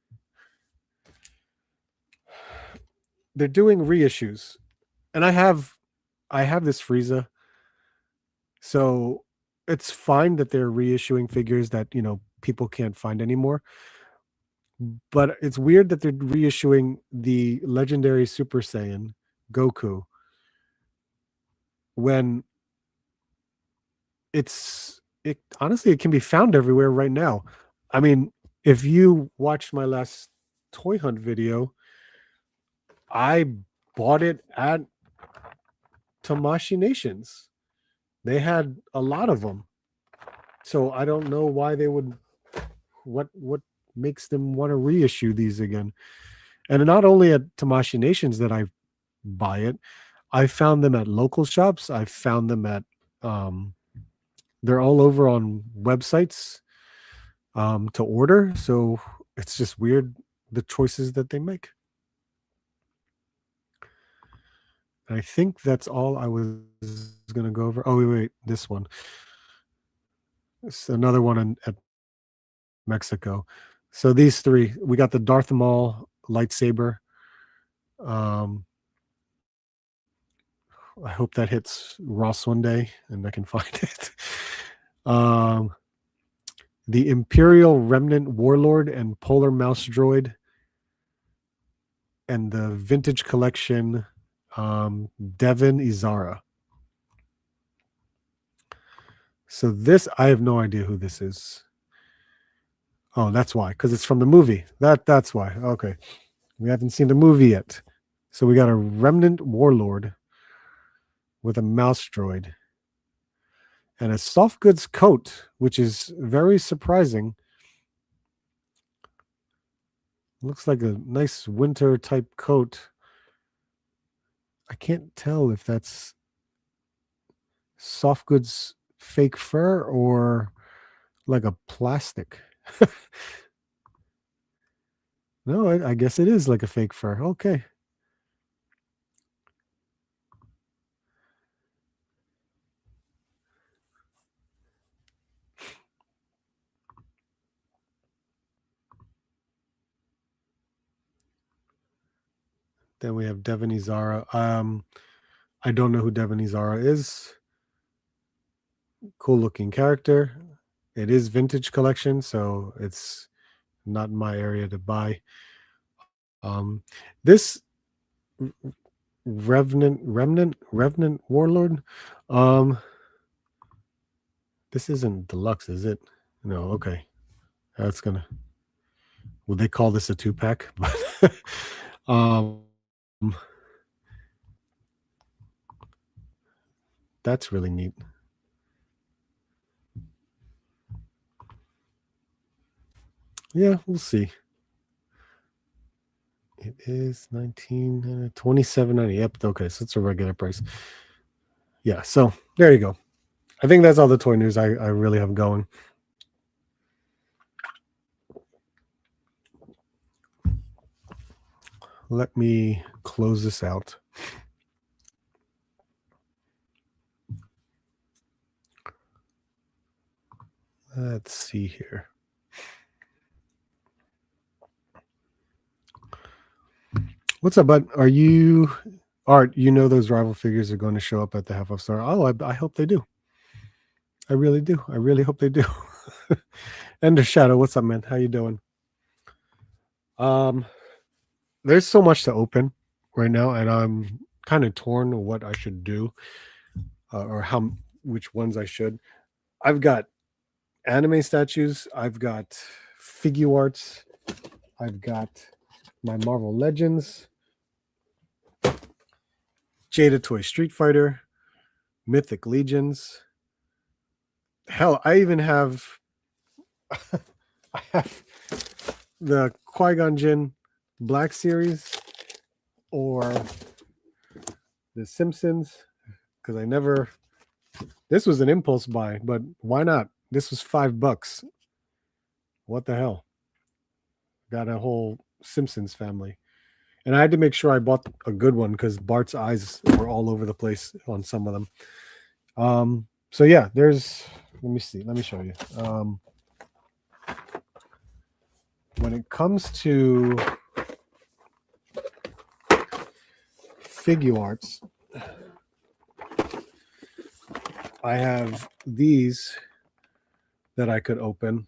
reissues, and I have this Frieza, so it's fine that they're reissuing figures that people can't find anymore. But it's weird that they're reissuing the legendary Super Saiyan Goku when it honestly it can be found everywhere right now. I mean, if you watched my last toy hunt video, I bought it at Tamashi Nations. They had a lot of them. So I don't know why they would what makes them want to reissue these again. And not only at Tamashi Nations that I buy it, I found them at local shops. I found them at they're all over on websites to order. So it's just weird the choices that they make. I think that's all I was going to go over. Oh, wait, this one. It's another one at Mexico. So these 3, we got the Darth Maul lightsaber. I hope that hits Ross one day and I can find it. The Imperial Remnant Warlord and Polar Mouse Droid, and the Vintage Collection Devin Izara. So this, I have no idea who this is. Oh, that's why, because it's from the movie. That's why. Okay. We haven't seen the movie yet. So we got a Remnant Warlord with a mouse droid and a soft goods coat, which is very surprising. Looks like a nice winter type coat. I can't tell if that's soft goods fake fur or like a plastic. No, I guess it is like a fake fur. Okay. Then we have Devon Zara. I don't know who Devon Zara is. Cool looking character. It is vintage collection, so it's not my area to buy. This Revenant Warlord. Um, this isn't deluxe, is it? No. Okay, that's gonna. Would they call this a 2-pack? um, that's really neat. Yeah, we'll see. It is 27.90. Yep. Okay, so it's a regular price. Yeah. So there you go. I think that's all the toy news I really have going. Let me close this out. Let's see here. What's up, bud? Are you Art? You know those rival figures are going to show up at the half off store. Oh, I hope they do. I really do. I really hope they do. Ender Shadow, what's up, man? How you doing? There's so much to open right now, and I'm kind of torn on what I should do, or which ones I should. I've got anime statues. I've got figure arts. I've got my Marvel Legends, Jada Toy Street Fighter, Mythic Legions. Hell, I even have I have the Qui-Gon Jinn Black Series or the Simpsons, because I never. This was an impulse buy, but why not? This was $5. What the hell? Got a whole Simpsons family. And I had to make sure I bought a good one because Bart's eyes were all over the place on some of them. So yeah, there's. Let me see. Let me show you. When it comes to figure arts, I have these that I could open.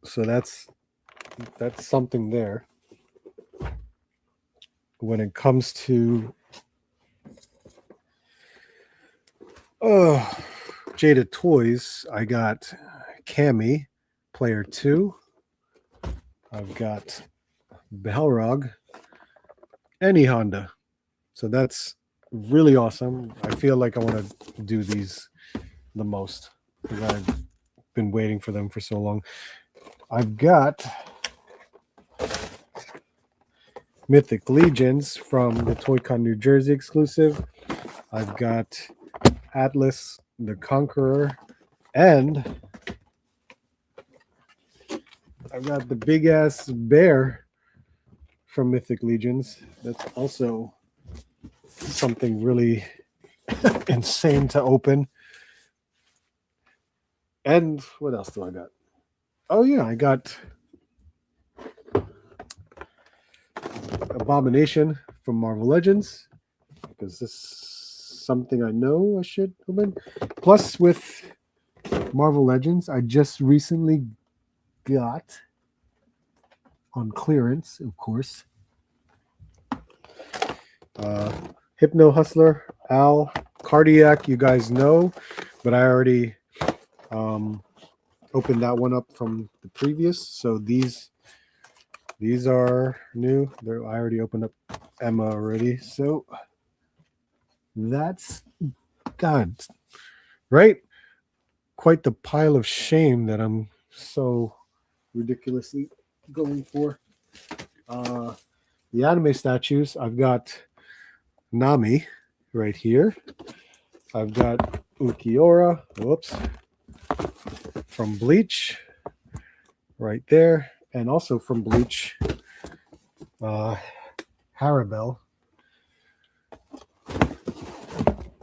So that's something there. When it comes to Jada Toys, I got Cammy, Player 2. I've got Balrog, any Honda. So that's really awesome. I feel like I want to do these the most because I've been waiting for them for so long. I've got Mythic Legions from the ToyCon New Jersey exclusive. I've got Atlas the Conqueror, and I've got the big ass bear from Mythic Legions. That's also something really insane to open. And what else do I got? Oh yeah, I got Abomination from Marvel Legends, because this is something I know I should open. Plus, with Marvel Legends, I just recently got on clearance, of course, Hypno Hustler, Al, Cardiac, you guys know, but I already opened that one up from the previous. So these are new. I already opened up Emma already. So that's God, right? Quite the pile of shame that I'm so ridiculously going for. The anime statues, I've got Nami right here. I've got Ukiora, whoops, from Bleach right there. And also from Bleach, Harabel.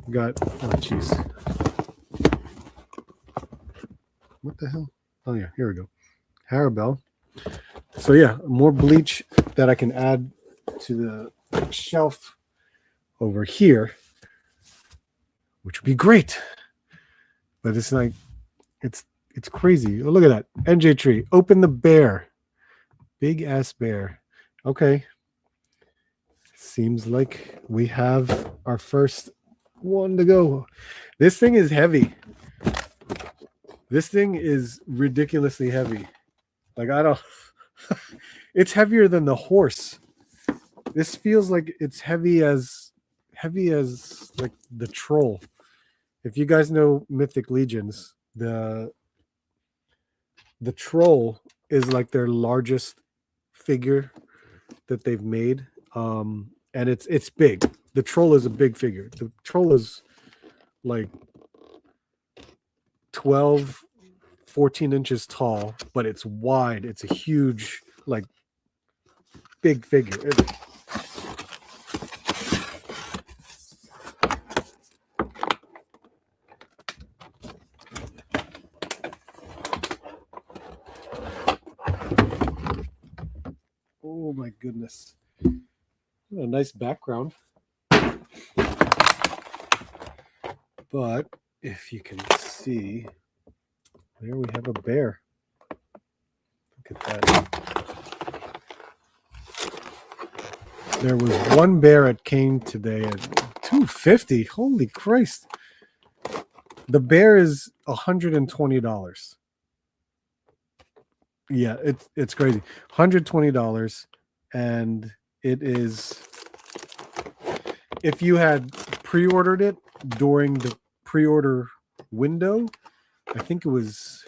Got, oh jeez. What the hell? Oh yeah, here we go. Harabel. So yeah, more Bleach that I can add to the shelf over here, which would be great. But it's like, it's crazy. Oh, look at that. NJ Tree. Open the bear. Big ass bear. Okay. Seems like we have our first one to go. This thing is heavy. This thing is ridiculously heavy. Like, I don't... It's heavier than the horse. This feels like it's heavy as like the troll. If you guys know Mythic Legions, the troll is like their largest figure that they've made. And it's big. The troll is a big figure. The troll is like 12, 14 inches tall, but it's wide. It's a huge, like, big figure. Oh my goodness. What a nice background. But if you can see, there we have a bear. Look at that. There was one bear at Kane today at $250. Holy Christ. The bear is $120. Yeah, it's crazy. $120, and it is, if you had pre-ordered it during the pre-order window, I think it was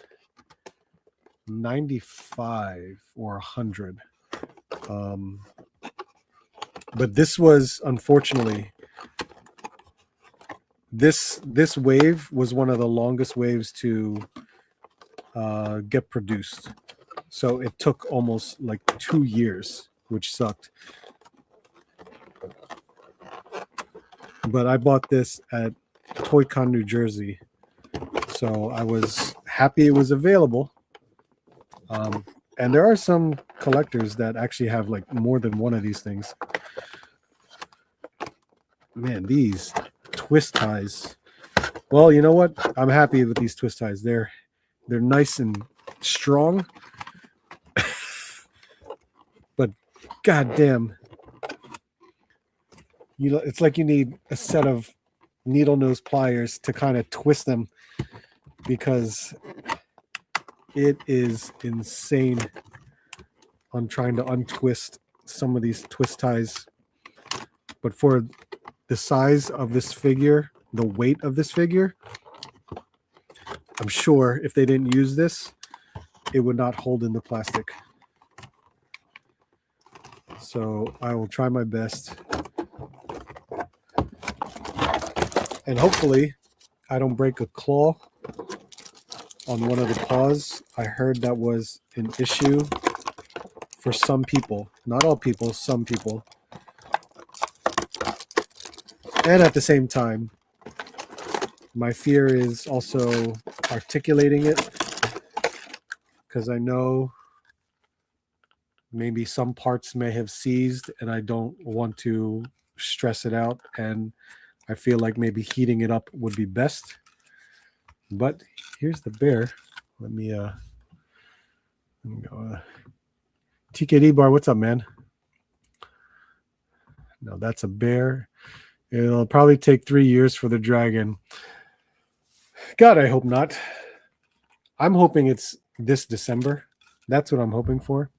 95 or 100. But this was, unfortunately, this wave was one of the longest waves to get produced. So it took almost like 2 years, which sucked. But I bought this at ToyCon, New Jersey. So I was happy it was available. And there are some collectors that actually have like more than one of these things. Man, these twist ties. Well, you know what? I'm happy with these twist ties. They're nice and strong. But goddamn, it's like you need a set of needle nose pliers to kind of twist them, because it is insane on trying to untwist some of these twist ties. But for the size of this figure, the weight of this figure, I'm sure if they didn't use this, it would not hold in the plastic. So I will try my best. And hopefully I don't break a claw on one of the paws. I heard that was an issue for some people. Not all people, some people. And at the same time, my fear is also articulating it, because I know maybe some parts may have seized and I don't want to stress it out, and I feel like maybe heating it up would be best. But here's the bear. Let me go. TKD Bar, what's up, man? No, that's a bear. It'll probably take 3 years for the dragon. God, I hope not. I'm hoping it's this December. That's what I'm hoping for.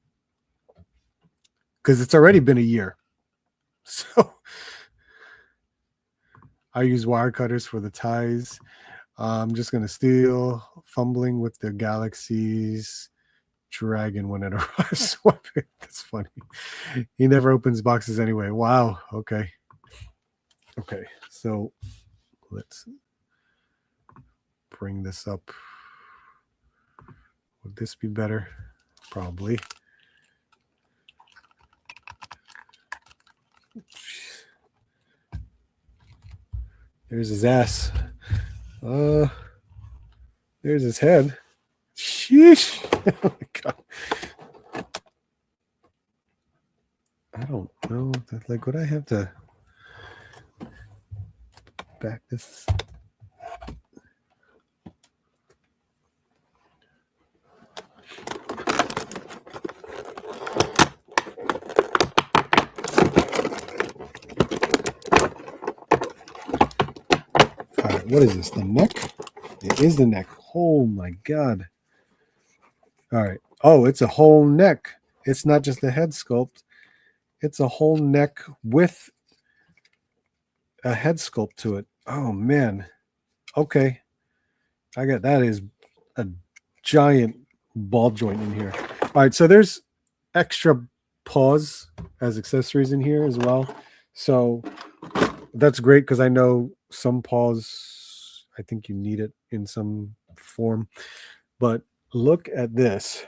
Because it's already been a year. So I use wire cutters for the ties. I'm just going to steal, fumbling with the Galaxy's Dragon when it arrives. That's funny. He never opens boxes anyway. Wow. Okay. Okay. So let's bring this up. Would this be better? Probably. There's his ass. There's his head. Sheesh. Oh my God. I don't know. Like, would I have to back this? All right, what is this? The neck? It is the neck. Oh my God. All right. Oh, it's a whole neck. It's not just the head sculpt. It's a whole neck with a head sculpt to it. Oh man. Okay. I got that is a giant ball joint in here. All right, so there's extra paws as accessories in here as well. So that's great because I know some paws, I think you need it in some form. But look at this.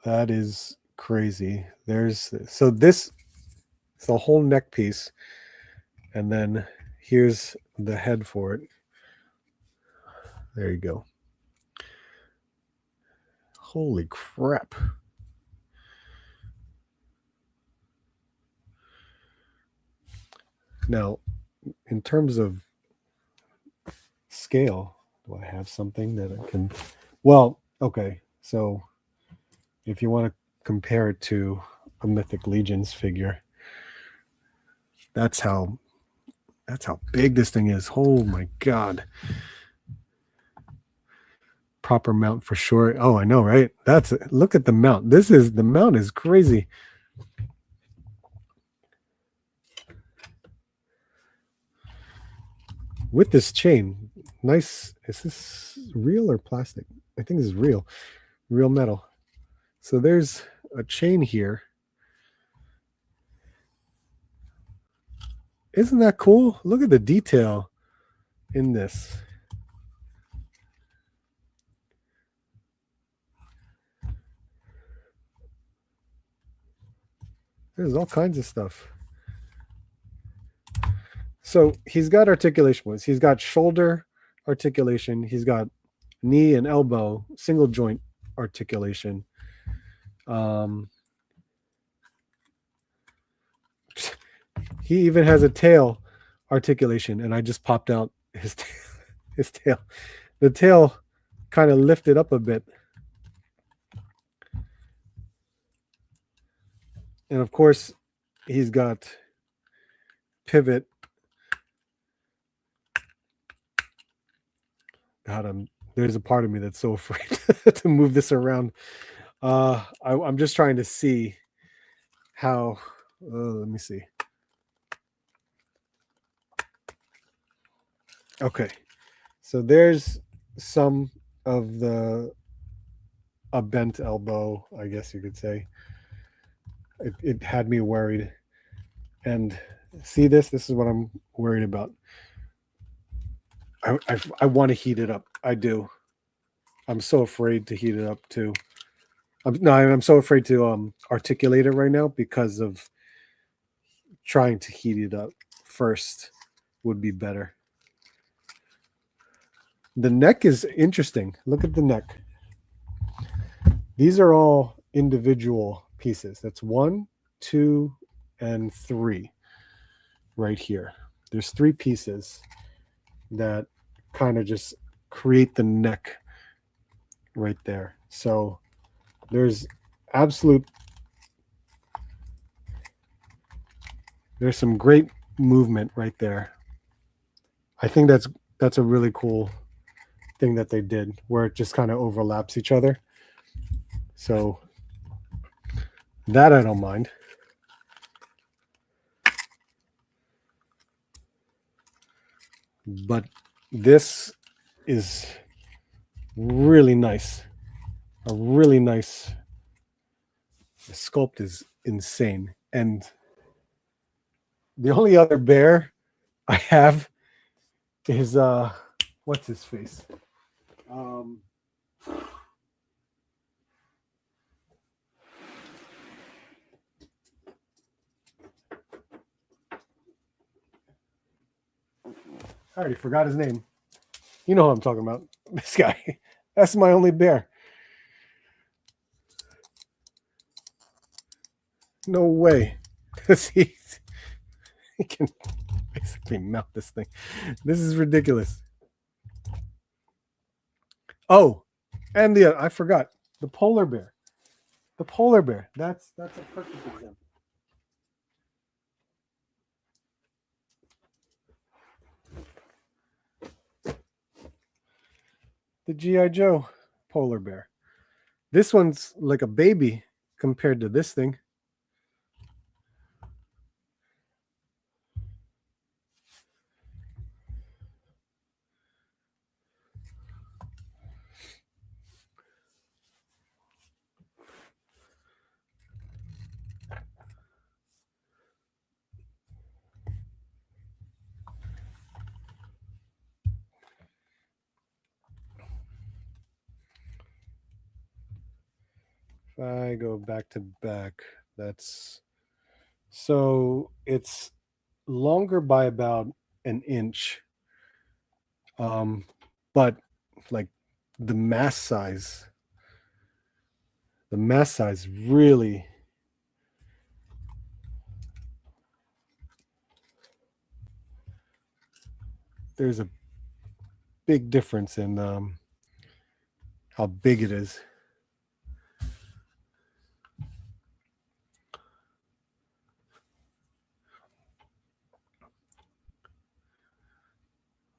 That is crazy. So this is a whole neck piece. And then here's the head for it. There you go. Holy crap. Now, in terms of scale, do I have something that I can... Well, okay. So if you want to compare it to a Mythic Legions figure, that's how big this thing is. Oh my God. Proper mount for sure. Oh, I know, right? Look at the mount. The mount is crazy. With this chain, nice. Is this real or plastic? I think this is real metal. So there's a chain here. Isn't that cool? Look at the detail in this. There's all kinds of stuff. So he's got articulation points. He's got shoulder articulation. He's got knee and elbow single joint articulation. He even has a tail articulation, and I just popped out his tail. The tail kind of lifted up a bit. And of course, he's got pivot. God, there's a part of me that's so afraid to move this around. I'm just trying to see how. Let me see. Okay, so there's some of a bent elbow, I guess you could say. It had me worried. And see this? This is what I'm worried about. I want to heat it up. I do. I'm so afraid to heat it up too. I'm so afraid to articulate it right now because of trying to heat it up first would be better. The neck is interesting. Look at the neck. These are all individual pieces. That's 1, 2, and 3 right here. There's 3 pieces that kind of just create the neck right there. So there's some great movement right there. I think that's a really cool thing that they did where it just kind of overlaps each other. So that I don't mind. But this is really nice. A really nice. The sculpt is insane. And the only other bear I have is what's his face? I already forgot his name. You know who I'm talking about. This guy. That's my only bear. No way. he can basically melt this thing. This is ridiculous. Oh, and I forgot the polar bear. The polar bear. That's a perfect example. The G.I. Joe polar bear. This one's like a baby compared to this thing. If I go back to back, that's so it's longer by about an inch. But like the mass size really there's a big difference in how big it is.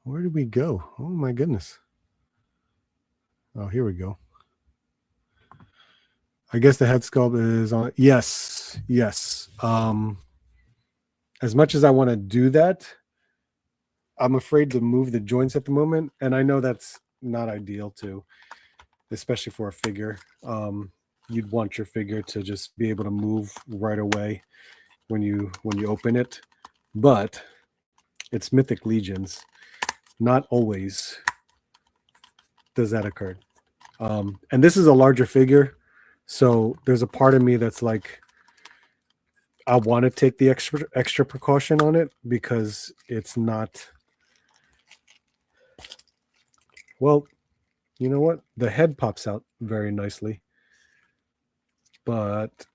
Where did we go? Oh my goodness. Oh, here we go. I guess the head sculpt is on. Yes. As much as I want to do that, I'm afraid to move the joints at the moment, and I know that's not ideal too, especially for a figure. You'd want your figure to just be able to move right away when you open it, but it's Mythic Legions. Not always does that occur. And this is a larger figure, so there's a part of me that's like, I want to take the extra precaution on it because it's not. Well, you know what? The head pops out very nicely. But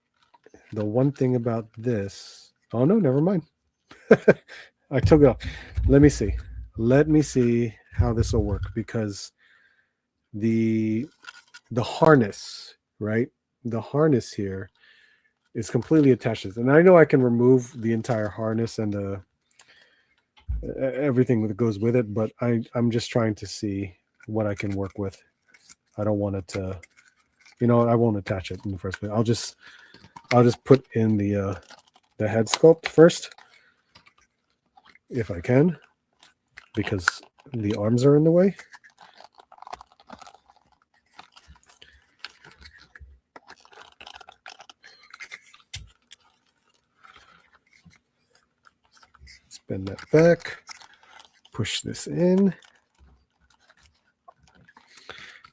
the one thing about this, oh no, never mind. I took it off. Let me see how this will work, because the harness, right? The harness here is completely attached. And I know I can remove the entire harness and everything that goes with it, but I'm just trying to see what I can work with. I don't want it to, I won't attach it in the first place. I'll just put in the head sculpt first, if I can, because the arms are in the way. Bend that back, push this in,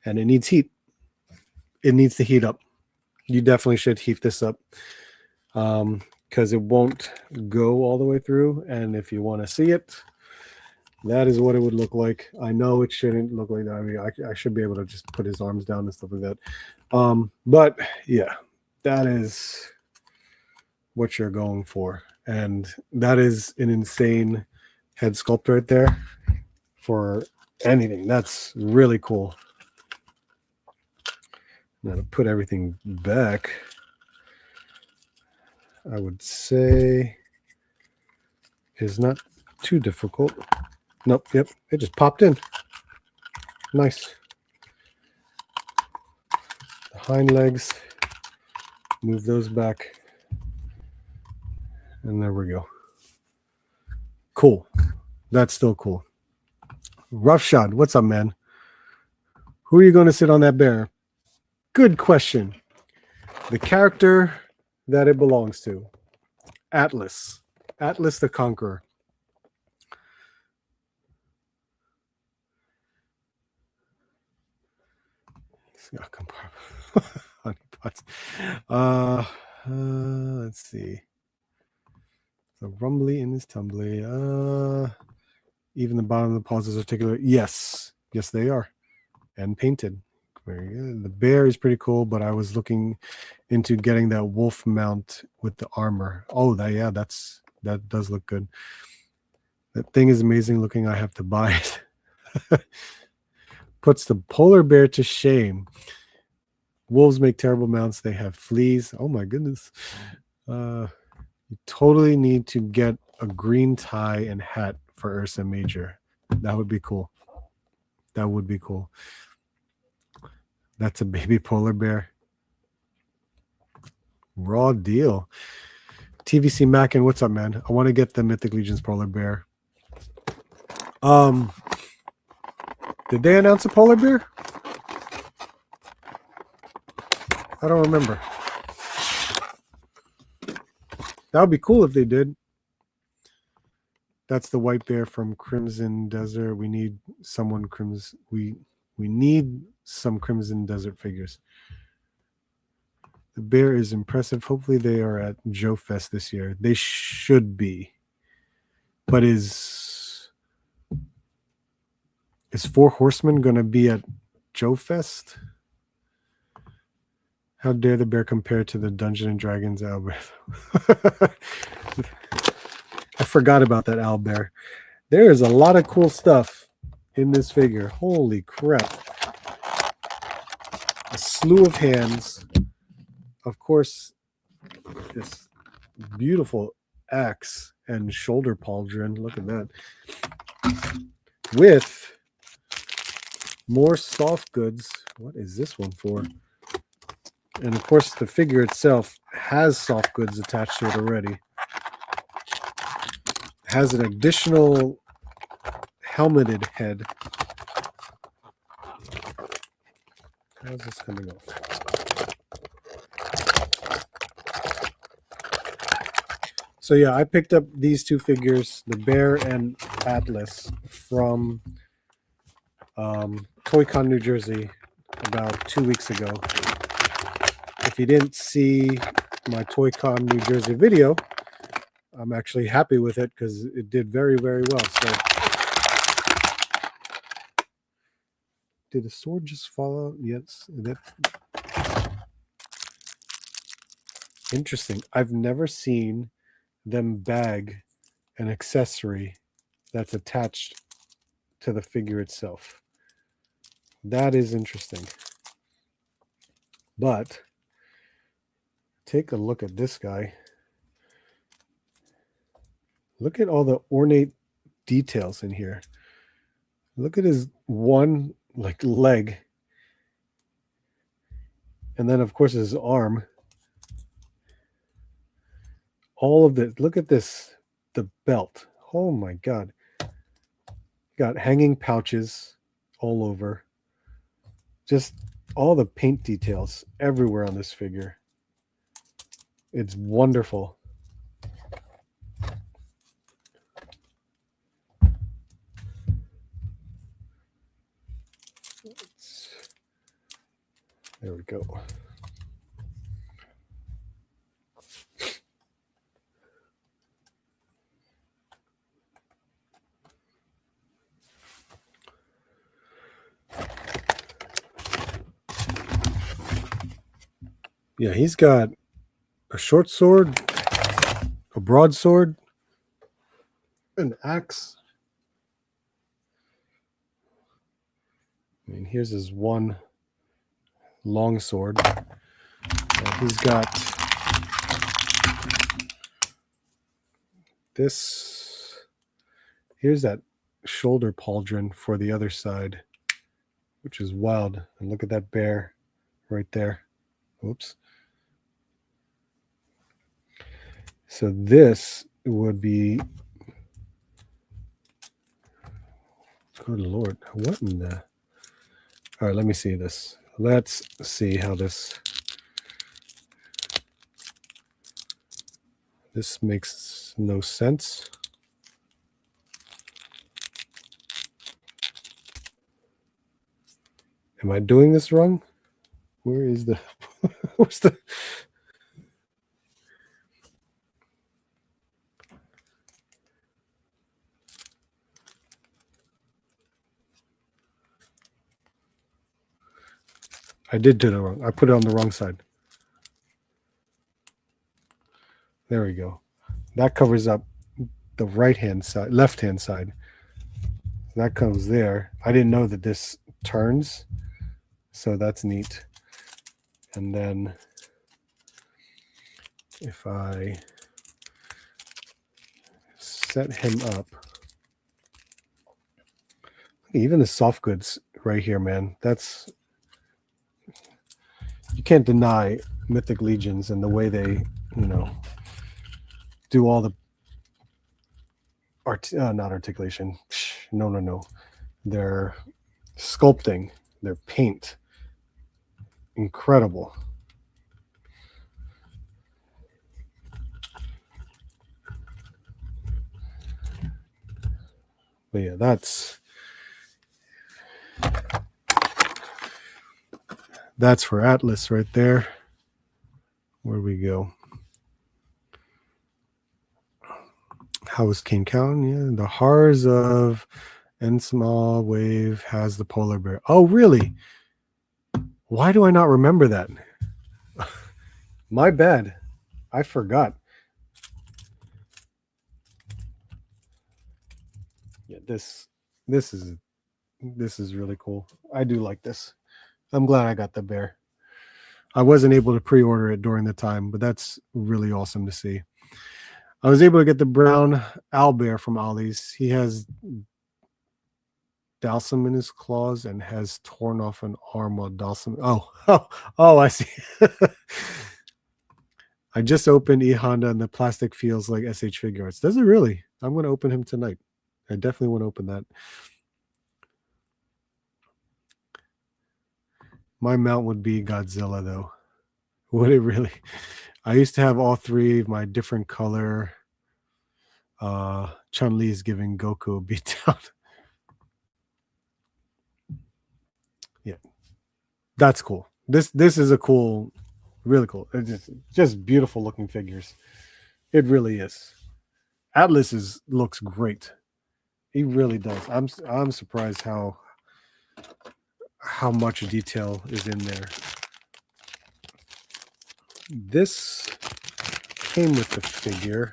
and it needs heat. It needs to heat up. You definitely should heat this up, because it won't go all the way through. And if you want to see it, that is what it would look like. I know it shouldn't look like that. I mean, I should be able to just put his arms down and stuff like that. But yeah, that is what you're going for. And that is an insane head sculpt right there for anything. That's really cool. Now to put everything back, I would say is not too difficult. Nope, yep, it just popped in. Nice. The hind legs. Move those back. And there we go. Cool. That's still cool. Roughshod, what's up, man? Who are you going to sit on that bear? Good question. The character that it belongs to. Atlas. Atlas the Conqueror. Honeypots. Let's see. The rumbly in his tumbly. Even the bottom of the paws is articulate. Yes. Yes, they are. And painted. Very good. The bear is pretty cool, but I was looking into getting that wolf mount with the armor. Oh, that does look good. That thing is amazing looking. I have to buy it. Puts the polar bear to shame. Wolves make terrible mounts. They have fleas. Oh my goodness. You totally need to get a green tie and hat for Ursa Major. That would be cool. That would be cool. That's a baby polar bear. Raw deal. TVC Mackin, what's up, man? I want to get the Mythic Legions polar bear. Did they announce a polar bear? I don't remember. That would be cool if they did. That's the white bear from Crimson Desert. We need someone crimson. We need some Crimson Desert figures. The bear is impressive. Hopefully they are at Joe Fest this year. They should be. But is Four Horsemen going to be at Joe Fest? How dare the bear compare to the Dungeons and Dragons owlbear? I forgot about that owlbear. There is a lot of cool stuff in this figure. Holy crap. A slew of hands. Of course, this beautiful axe and shoulder pauldron. Look at that. With more soft goods. What is this one for? And of course, the figure itself has soft goods attached to it already. Has an additional helmeted head. How's this coming off? So yeah, I picked up these two figures, the bear and Atlas, from Toy-Con, New Jersey, about 2 weeks ago. If you didn't see my Toy-Con New Jersey video, I'm actually happy with it because it did very, very well. So, did the sword just fall out? Yes. Interesting. I've never seen them bag an accessory that's attached to the figure itself. That is interesting. But take a look at this guy. Look at all the ornate details in here. Look at his one leg. And then of course his arm. All of it. Look at this. The belt. Oh my God. Got hanging pouches all over. Just all the paint details everywhere on this figure. It's wonderful. There we go. Yeah, he's got a short sword, a broadsword, an axe. I mean, here's his one long sword. He's got this. Here's that shoulder pauldron for the other side. which is wild. And look at that bear right there. Oops. So this would be, good Lord, what in the, all right, let me see this. Let's see how this makes no sense. Am I doing this wrong? Where is the, where's the, I did do it wrong. I put it on the wrong side. There we go. That covers up the right-hand side, left-hand side. That comes there. I didn't know that this turns, so that's neat. And then if I set him up, even the soft goods right here, man, that's, you can't deny Mythic Legions and the way they, you know, do all the not articulation. No. Their sculpting, their paint, incredible. But yeah, that's for Atlas right there. Where we go? How is King Count? Yeah, the Hars of Small Wave has the polar bear. Oh, really? Why do I not remember that? My bad. I forgot. Yeah, this is really cool. I do like this. I'm glad I got the bear. I wasn't able to pre-order it during the time, but that's really awesome to see. I was able to get the brown owlbear from Ollie's. He has Dalsum in his claws and has torn off an arm while Dalsum. Oh, I see. I just opened E Honda and the plastic feels like SH Figure Arts. Does it really? I'm going to open him tonight. I definitely want to open that. My mount would be Godzilla, though. Would it really? I used to have all three of my different color. Chun-Li is giving Goku a beatdown. Yeah, that's cool. This is a cool, really cool. It's just beautiful looking figures. It really is. Atlas looks great. He really does. I'm surprised how much detail is in there. This came with the figure.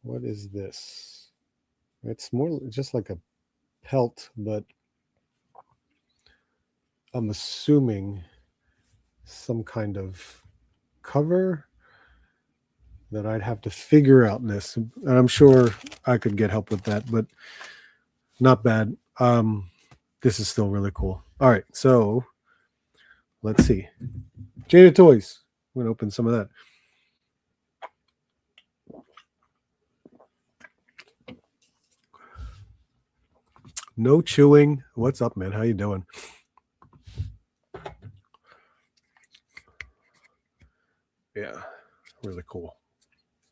What is this? It's more just like a pelt, but I'm assuming some kind of cover that I'd have to figure out this. And I'm sure I could get help with that, but not bad. This is still really cool. All right, so let's see. Jada Toys. I'm gonna open some of that. No chewing. What's up, man? How you doing? Yeah, really cool.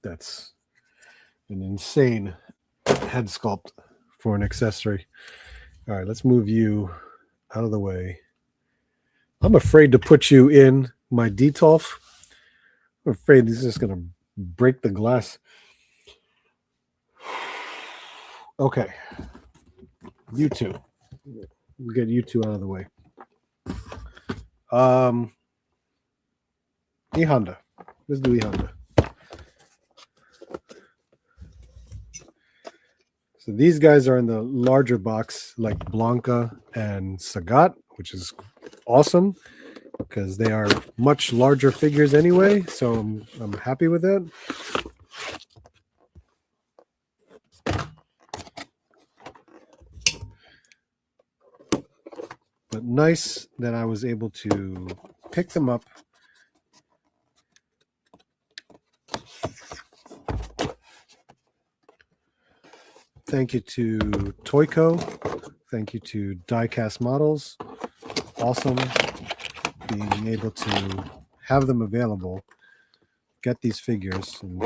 That's an insane head sculpt for an accessory. All right, let's move you out of the way. I'm afraid to put you in my Detolf. I'm afraid this is just going to break the glass. Okay. You two. We'll get you two out of the way. E Honda. Let's do E Honda. So these guys are in the larger box, like Blanca and Sagat, which is awesome because they are much larger figures anyway. So I'm happy with that. But nice that I was able to pick them up. Thank you to Toyco. Thank you to Diecast Models. Awesome being able to have them available. Get these figures. And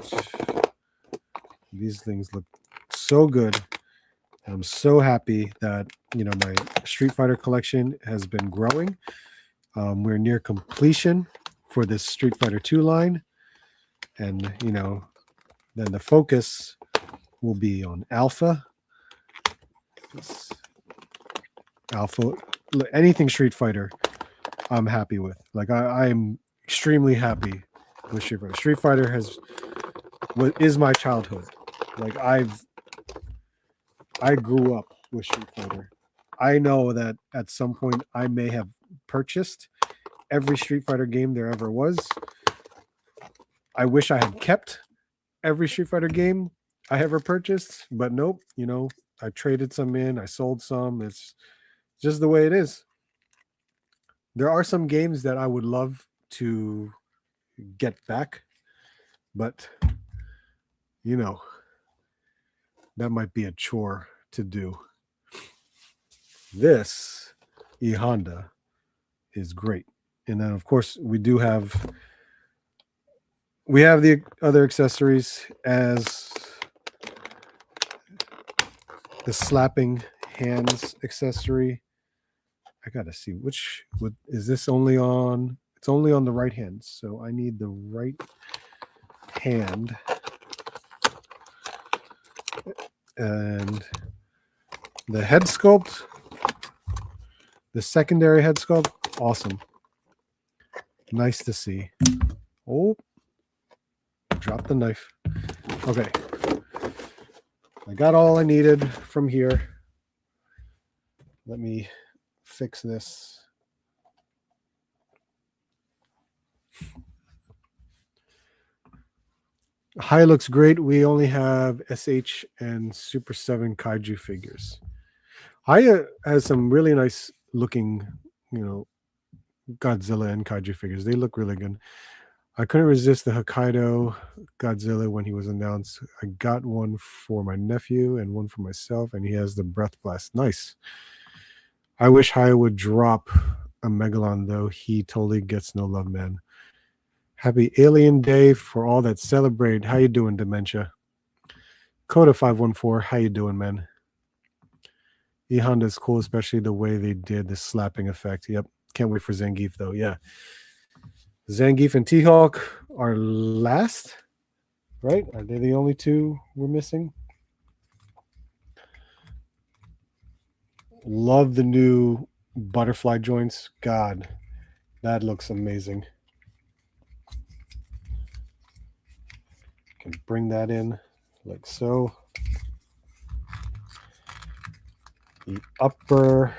these things look so good. I'm so happy that, you know, my Street Fighter collection has been growing. We're near completion for this Street Fighter 2 line. And, you know, then the focus will be on Alpha. Alpha, anything Street Fighter, I'm happy with. Like I'm extremely happy with Street Fighter. Street Fighter is my childhood. Like I grew up with Street Fighter. I know that at some point I may have purchased every Street Fighter game there ever was. I wish I had kept every Street Fighter game I ever purchased, but nope, you know, I traded some in, I sold some. It's just the way it is. There are some games that I would love to get back, but you know, that might be a chore to do. This E-Honda is great. And then of course we have the other accessories as the slapping hands accessory. I gotta see is this only on? It's only on the right hand, so I need the right hand. And the head sculpt, the secondary head sculpt, awesome. Nice to see. Oh, drop the knife. Okay. I got all I needed from here. Let me fix this. High looks great. We only have SH and Super 7 Kaiju figures. High has some really nice looking, you know, Godzilla and Kaiju figures. They look really good. I couldn't resist the Hokkaido Godzilla when he was announced. I got one for my nephew and one for myself, and he has the Breath Blast. Nice. I wish Haya would drop a Megalon, though. He totally gets no love, man. Happy Alien Day for all that celebrate. How you doing, Dementia? Coda 514, how you doing, man? E-Honda is cool, especially the way they did the slapping effect. Yep. Can't wait for Zangief, though. Yeah. Zangief and T-Hawk are last, right? Are they the only two we're missing? Love the new butterfly joints. God, that looks amazing. Can bring that in like so. The upper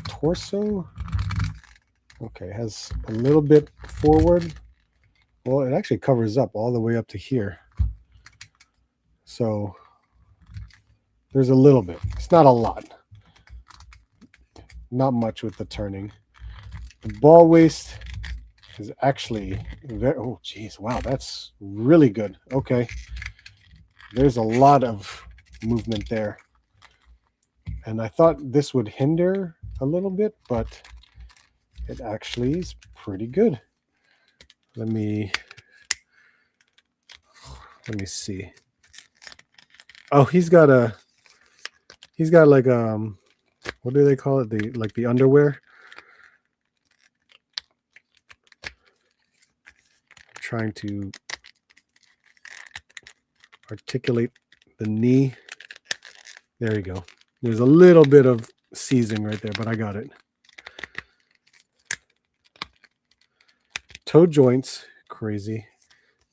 torso. Okay, has a little bit forward. Well, it actually covers up all the way up to here. So there's a little bit. It's not a lot. Not much with the turning. The ball waist is actually very, oh geez, wow, that's really good. Okay. There's a lot of movement there. And I thought this would hinder a little bit, but it actually is pretty good. Let me see. Oh, he's got like what do they call it? The underwear. Trying to articulate the knee. There you go. There's a little bit of seizing right there, but I got it. Toe joints, crazy.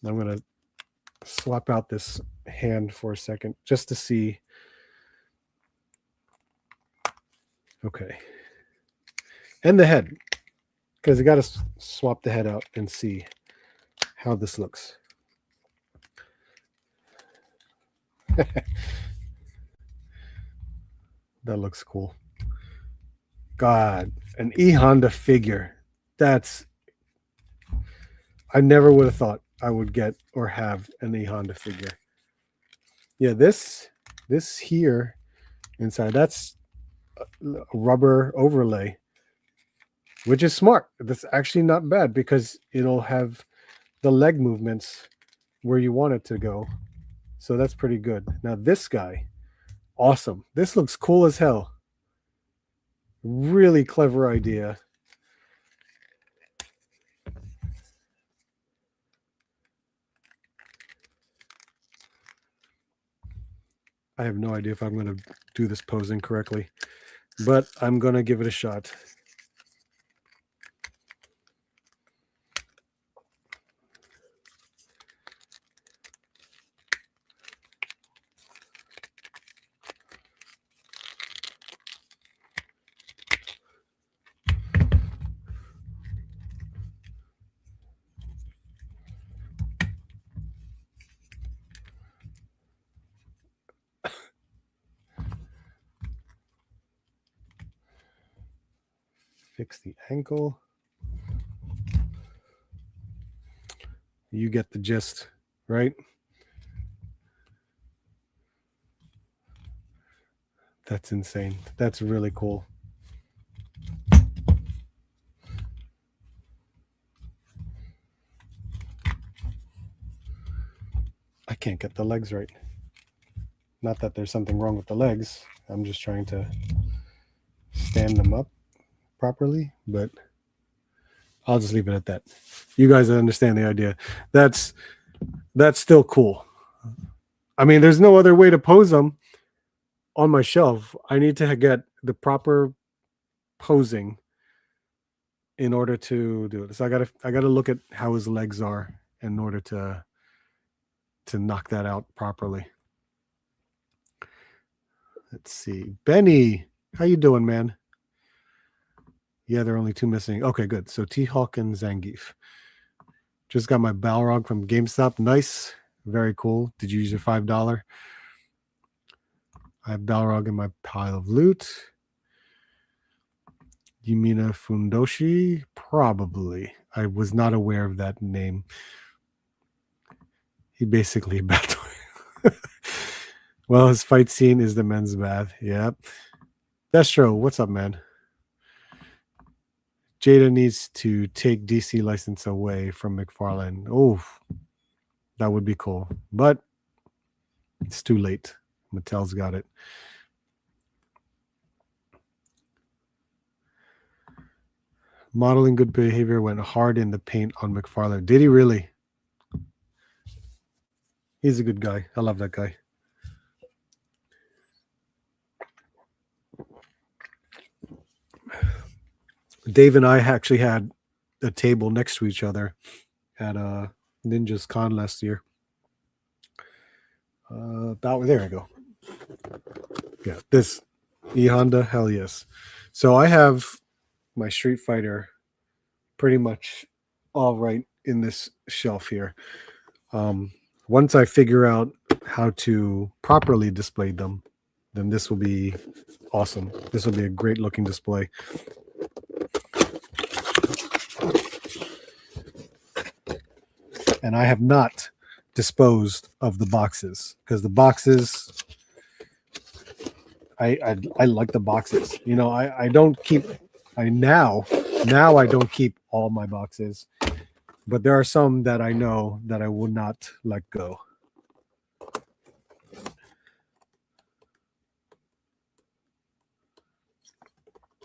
I'm going to swap out this hand for a second just to see. Okay. And the head, because I got to swap the head out and see how this looks. That looks cool. God, an E-Honda figure. That's... I never would have thought I would get or have an E-Honda figure. Yeah, this here inside, that's a rubber overlay, which is smart. That's actually not bad because it'll have the leg movements where you want it to go. So that's pretty good. Now this guy, awesome. This looks cool as hell. Really clever idea. I have no idea if I'm going to do this posing correctly, but I'm going to give it a shot. Fix the ankle. You get the gist, right? That's insane. That's really cool. I can't get the legs right. Not that there's something wrong with the legs. I'm just trying to stand them up properly, but I'll just leave it at that. You guys understand the idea. That's still cool. I mean, there's no other way to pose them on my shelf. I need to get the proper posing in order to do it. So I gotta look at how his legs are in order to knock that out properly. Let's see. Benny, how you doing, man? Yeah, there are only two missing. Okay, good. So T-Hawk and Zangief. Just got my Balrog from GameStop. Nice. Very cool. Did you use your $5? I have Balrog in my pile of loot. Yumina Fundoshi? Probably. I was not aware of that name. He basically a bad toy. Well, his fight scene is the men's bath. Yep. Destro, what's up, man? Jada needs to take DC license away from McFarlane. Oh, that would be cool. But it's too late. Mattel's got it. Modeling good behavior went hard in the paint on McFarlane. Did he really? He's a good guy. I love that guy. Dave and I actually had a table next to each other at Ninja's Con last year. There we go. Yeah, this E-Honda, hell yes. So I have my Street Fighter pretty much all right in this shelf here. Once I figure out how to properly display them, then this will be awesome. This will be a great looking display. And I have not disposed of the boxes because the boxes, I like the boxes. You know, I don't keep, now I don't keep all my boxes, but there are some that I know that I will not let go.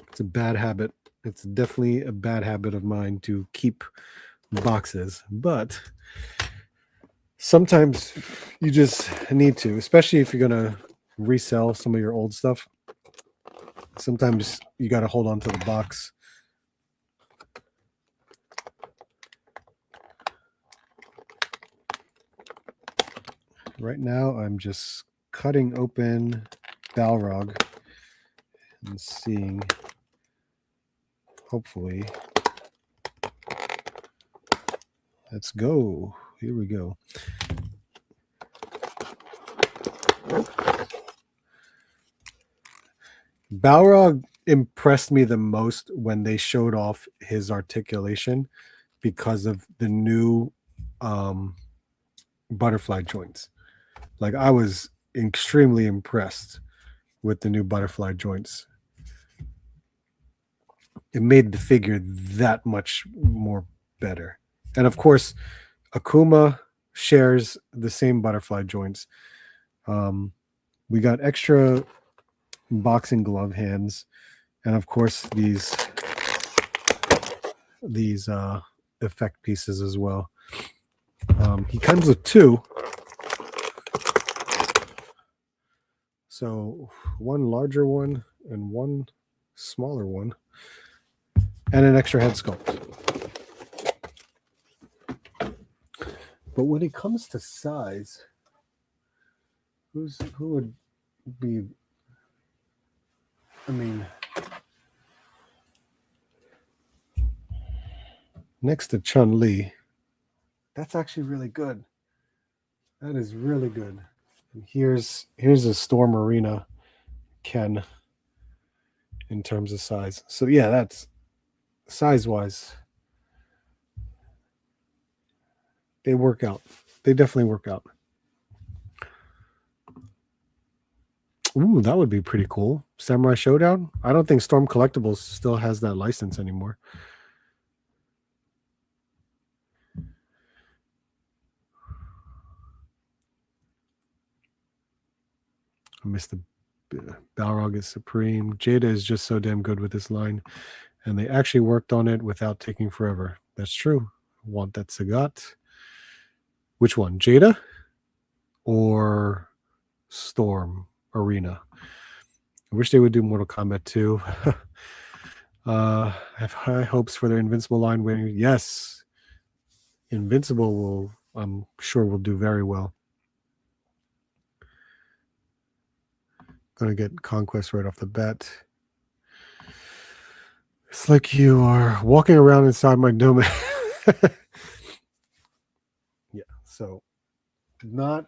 It's a bad habit. It's definitely a bad habit of mine to keep boxes, but sometimes you just need to, especially if you're going to resell some of your old stuff. Sometimes you got to hold on to the box. Right now, I'm just cutting open Balrog and seeing, hopefully. Let's go. Here we go. Balrog impressed me the most when they showed off his articulation because of the new butterfly joints. Like, I was extremely impressed with the new butterfly joints. It made the figure that much more better. And of course, Akuma shares the same butterfly joints. We got extra boxing glove hands, and of course these effect pieces as well. He comes with two, so one larger one and one smaller one, and an extra head sculpt. But when it comes to size, who would be? I mean, next to Chun-Li, that's actually really good. That is really good. And here's a Storm Arena Ken in terms of size. So yeah, that's size-wise. They work out. They definitely work out. Ooh, that would be pretty cool. Samurai Showdown? I don't think Storm Collectibles still has that license anymore. I missed the Balrog is supreme. Jada is just so damn good with this line. And they actually worked on it without taking forever. That's true. Want that Sagat. Which one? Jada or Storm Arena? I wish they would do Mortal Kombat 2. I have high hopes for their Invincible line winning. Yes. Invincible will, I'm sure, will do very well. Gonna get Conquest right off the bat. It's like you are walking around inside my domain. Yeah, so not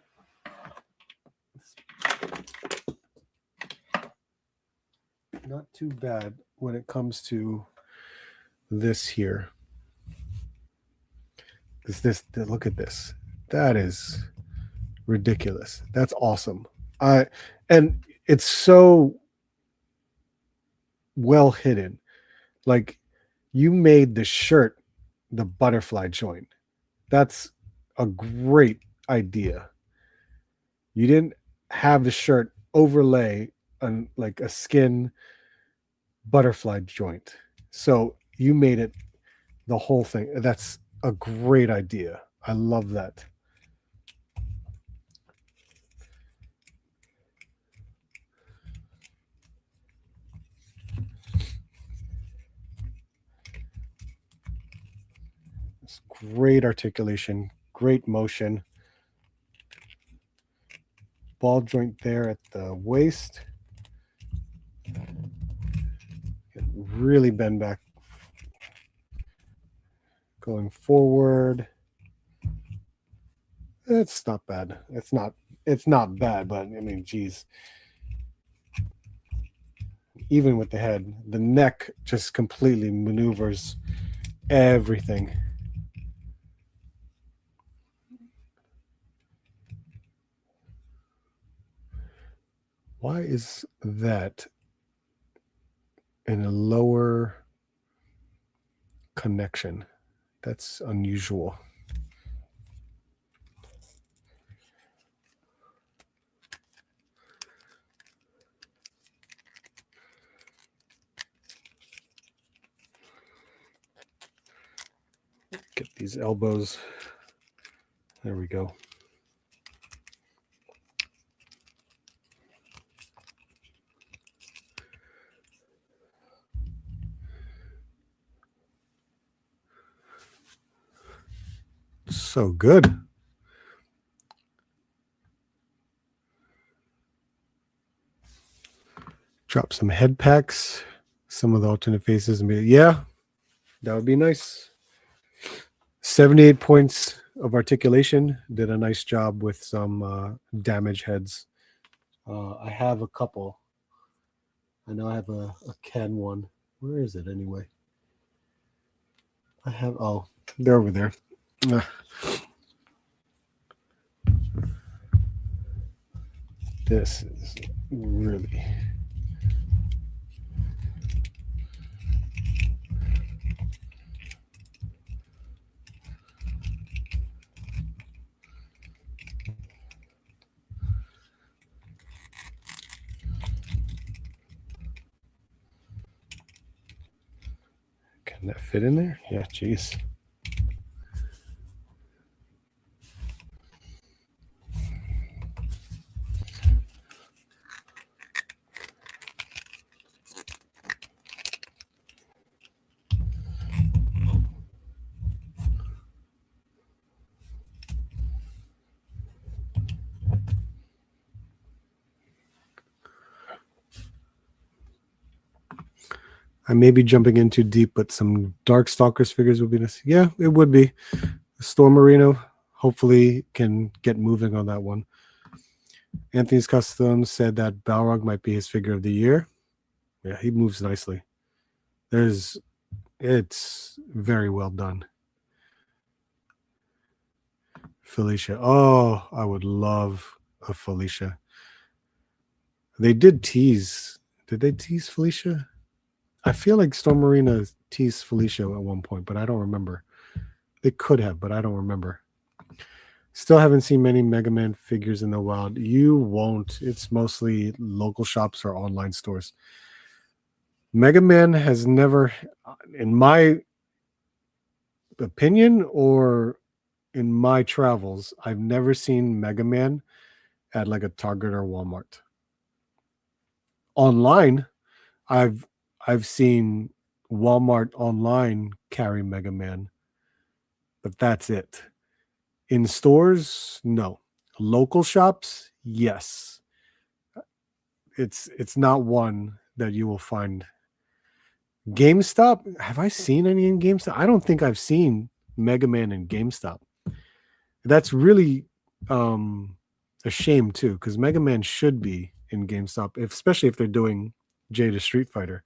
too bad when it comes to this here. Look at this. That is ridiculous. That's awesome. And it's so well hidden. Like, you made the shirt the butterfly joint. That's a great idea. You didn't have the shirt overlay on like a skin butterfly joint. So you made it the whole thing. That's a great idea. I love that. It's great articulation, great motion. Ball joint there at the waist. Really bend back. Going forward. It's not bad. It's not bad, but I mean, geez. Even with the head, the neck just completely maneuvers everything. Why is that in a lower connection? That's unusual. Get these elbows. There we go. So good. Drop some head packs, some of the alternate faces, and be, yeah, that would be nice. 78 points of articulation. Did a nice job with some damage heads. I have a couple. I know I have a Ken one. Where is it anyway? I have, oh, they're over there. This is really. Can that fit in there? Yeah, jeez. I may be jumping in too deep, but some Darkstalkers figures would be nice. Yeah, it would be. Storm Marino, hopefully can get moving on that one. Anthony's Custom said that Balrog might be his figure of the year. Yeah, he moves nicely. It's very well done. Felicia. Oh, I would love a Felicia. They did tease. Did they tease Felicia? I feel like Storm Marina teased Felicia at one point, but I don't remember. They could have, but I don't remember. Still haven't seen many Mega Man figures in the wild. You won't. It's mostly local shops or online stores. Mega Man has never, in my opinion or in my travels, I've never seen Mega Man at like a Target or Walmart. Online, I've seen Walmart online carry Mega Man, but that's it. In stores, no. Local shops, yes. It's not one that you will find. GameStop, have I seen any in GameStop? I don't think I've seen Mega Man in GameStop. That's really a shame too, because Mega Man should be in GameStop, especially if they're doing Jada Street Fighter.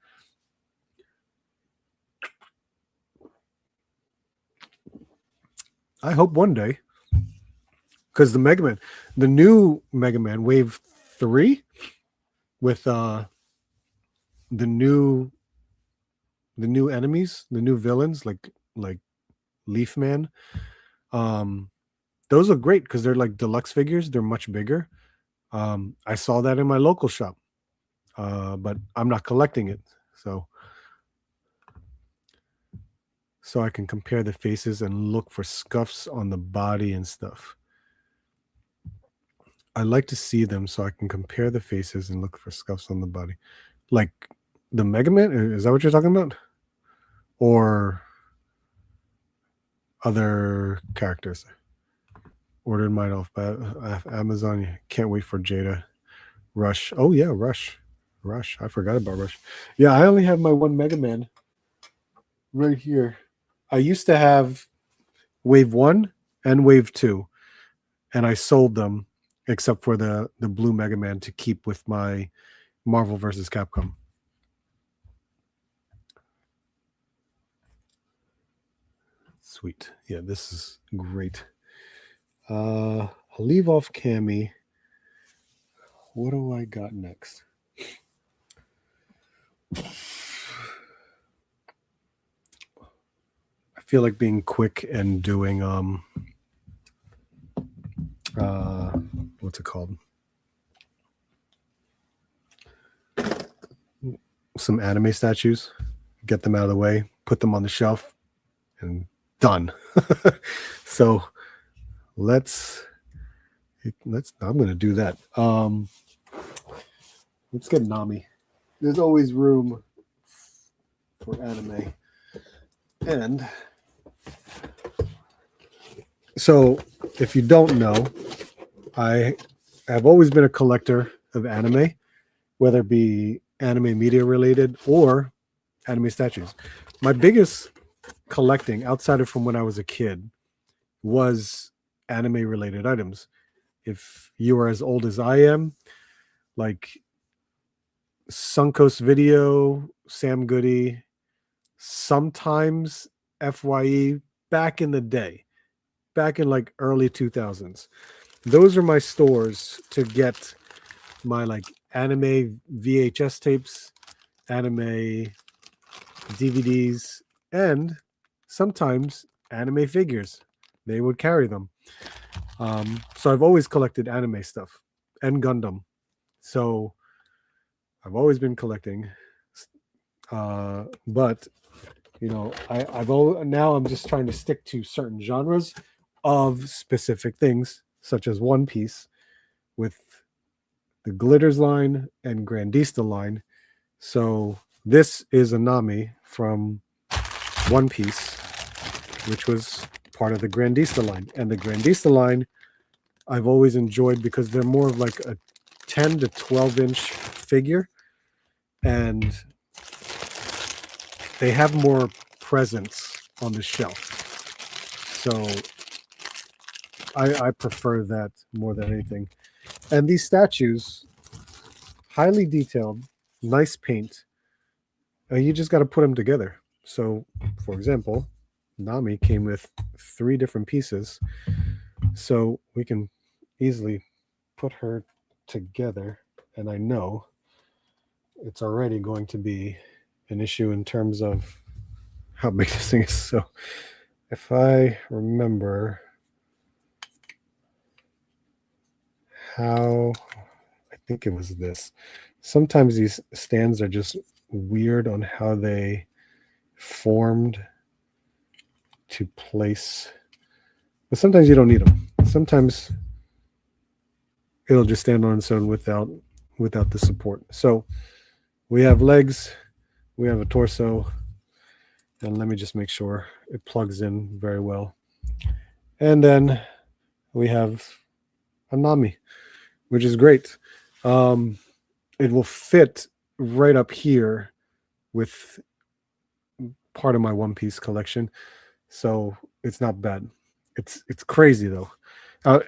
I hope one day, because the new Mega Man Wave 3 with the new enemies, the new villains like Leaf Man, those are great because they're like deluxe figures. They're much bigger. I saw that in my local shop, but I'm not collecting it, so I can compare the faces and look for scuffs on the body and stuff. I like to see them so I can compare the faces and look for scuffs on the body. Like the Mega Man, is that what you're talking about? Or other characters? Ordered mine off by Amazon. Can't wait for Jada. Rush. Oh yeah, Rush. I forgot about Rush. Yeah, I only have my one Mega Man right here. I used to have Wave 1 and Wave 2, and I sold them except for the blue Mega Man to keep with my Marvel vs. Capcom. Sweet. Yeah, this is great. I'll leave off Cammy. What do I got next? I feel like being quick and doing what's it called? Some anime statues. Get them out of the way, put them on the shelf, and done. So let's I'm gonna do that. Let's get Nami. There's always room for anime. And so if you don't know, I have always been a collector of anime, whether it be anime media related or anime statues. My biggest collecting outside of from when I was a kid was anime related items. If you are as old as I am, like Suncoast Video, Sam Goody, sometimes FYE back in the day, back in like early 2000s. Those are my stores to get my like anime VHS tapes, anime DVDs, and sometimes anime figures. They would carry them. So I've always collected anime stuff and Gundam. So I've always been collecting. But you know, now I'm just trying to stick to certain genres of specific things, such as One Piece with the Glitters line and Grandista line. So this is a Nami from One Piece, which was part of the Grandista line. And the Grandista line I've always enjoyed because they're more of like a 10 to 12 inch figure, and they have more presence on the shelf. So I prefer that more than anything. And these statues, highly detailed, nice paint. You just got to put them together. So, for example, Nami came with 3 different pieces. So we can easily put her together. And I know it's already going to be an issue in terms of how big this thing is. So if I remember how, I think it was this. Sometimes these stands are just weird on how they formed to place, but sometimes you don't need them. Sometimes it'll just stand on its own without the support. So we have legs, we have a torso, and let me just make sure it plugs in very well. And then we have a Nami, which is great. It will fit right up here with part of my One Piece collection, so it's not bad. It's crazy though. A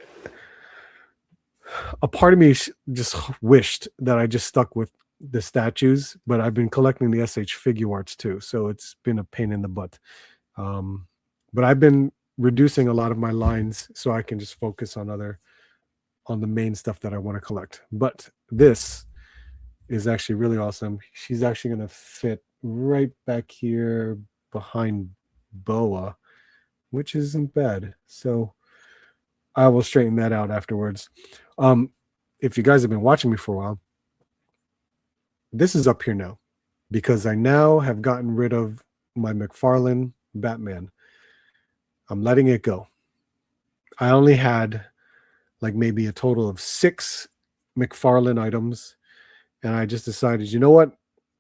part of me just wished that I just stuck with the statues, but I've been collecting the SH figure arts too, so it's been a pain in the butt. But I've been reducing a lot of my lines so I can just focus on the main stuff that I want to collect. But this is actually really awesome. She's actually going to fit right back here behind Boa, which isn't bad. So I will straighten that out afterwards. If you guys have been watching me for a while, this is up here now because I now have gotten rid of my McFarlane Batman. I'm letting it go. I only had like maybe a total of 6 McFarlane items, and I just decided, you know what?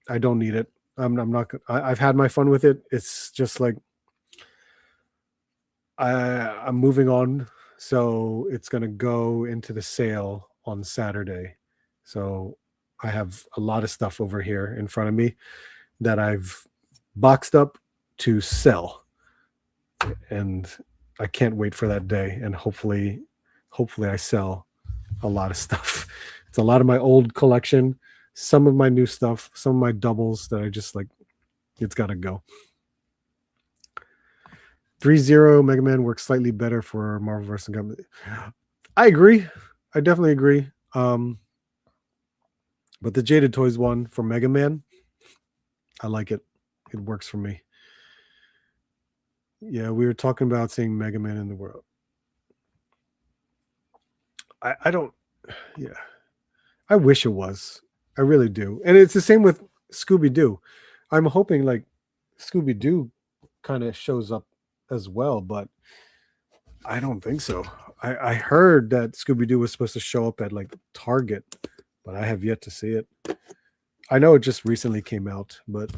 I don't need it. I'm not. I've had my fun with it. It's just like I'm moving on. So it's going to go into the sale on Saturday. So I have a lot of stuff over here in front of me that I've boxed up to sell. And I can't wait for that day. And hopefully I sell a lot of stuff. It's a lot of my old collection, some of my new stuff, some of my doubles that I just like, it's got to go. 3-0 Mega Man works slightly better for Marvel vs. Company. I agree. I definitely agree. But the Jaded Toys one for Mega Man, I like it. It works for me. Yeah, we were talking about seeing Mega Man in the world. I don't, yeah. I wish it was. I really do. And it's the same with Scooby-Doo. I'm hoping like Scooby-Doo kind of shows up as well, but I don't think so. I heard that Scooby-Doo was supposed to show up at like Target, but I have yet to see it. I know it just recently came out, but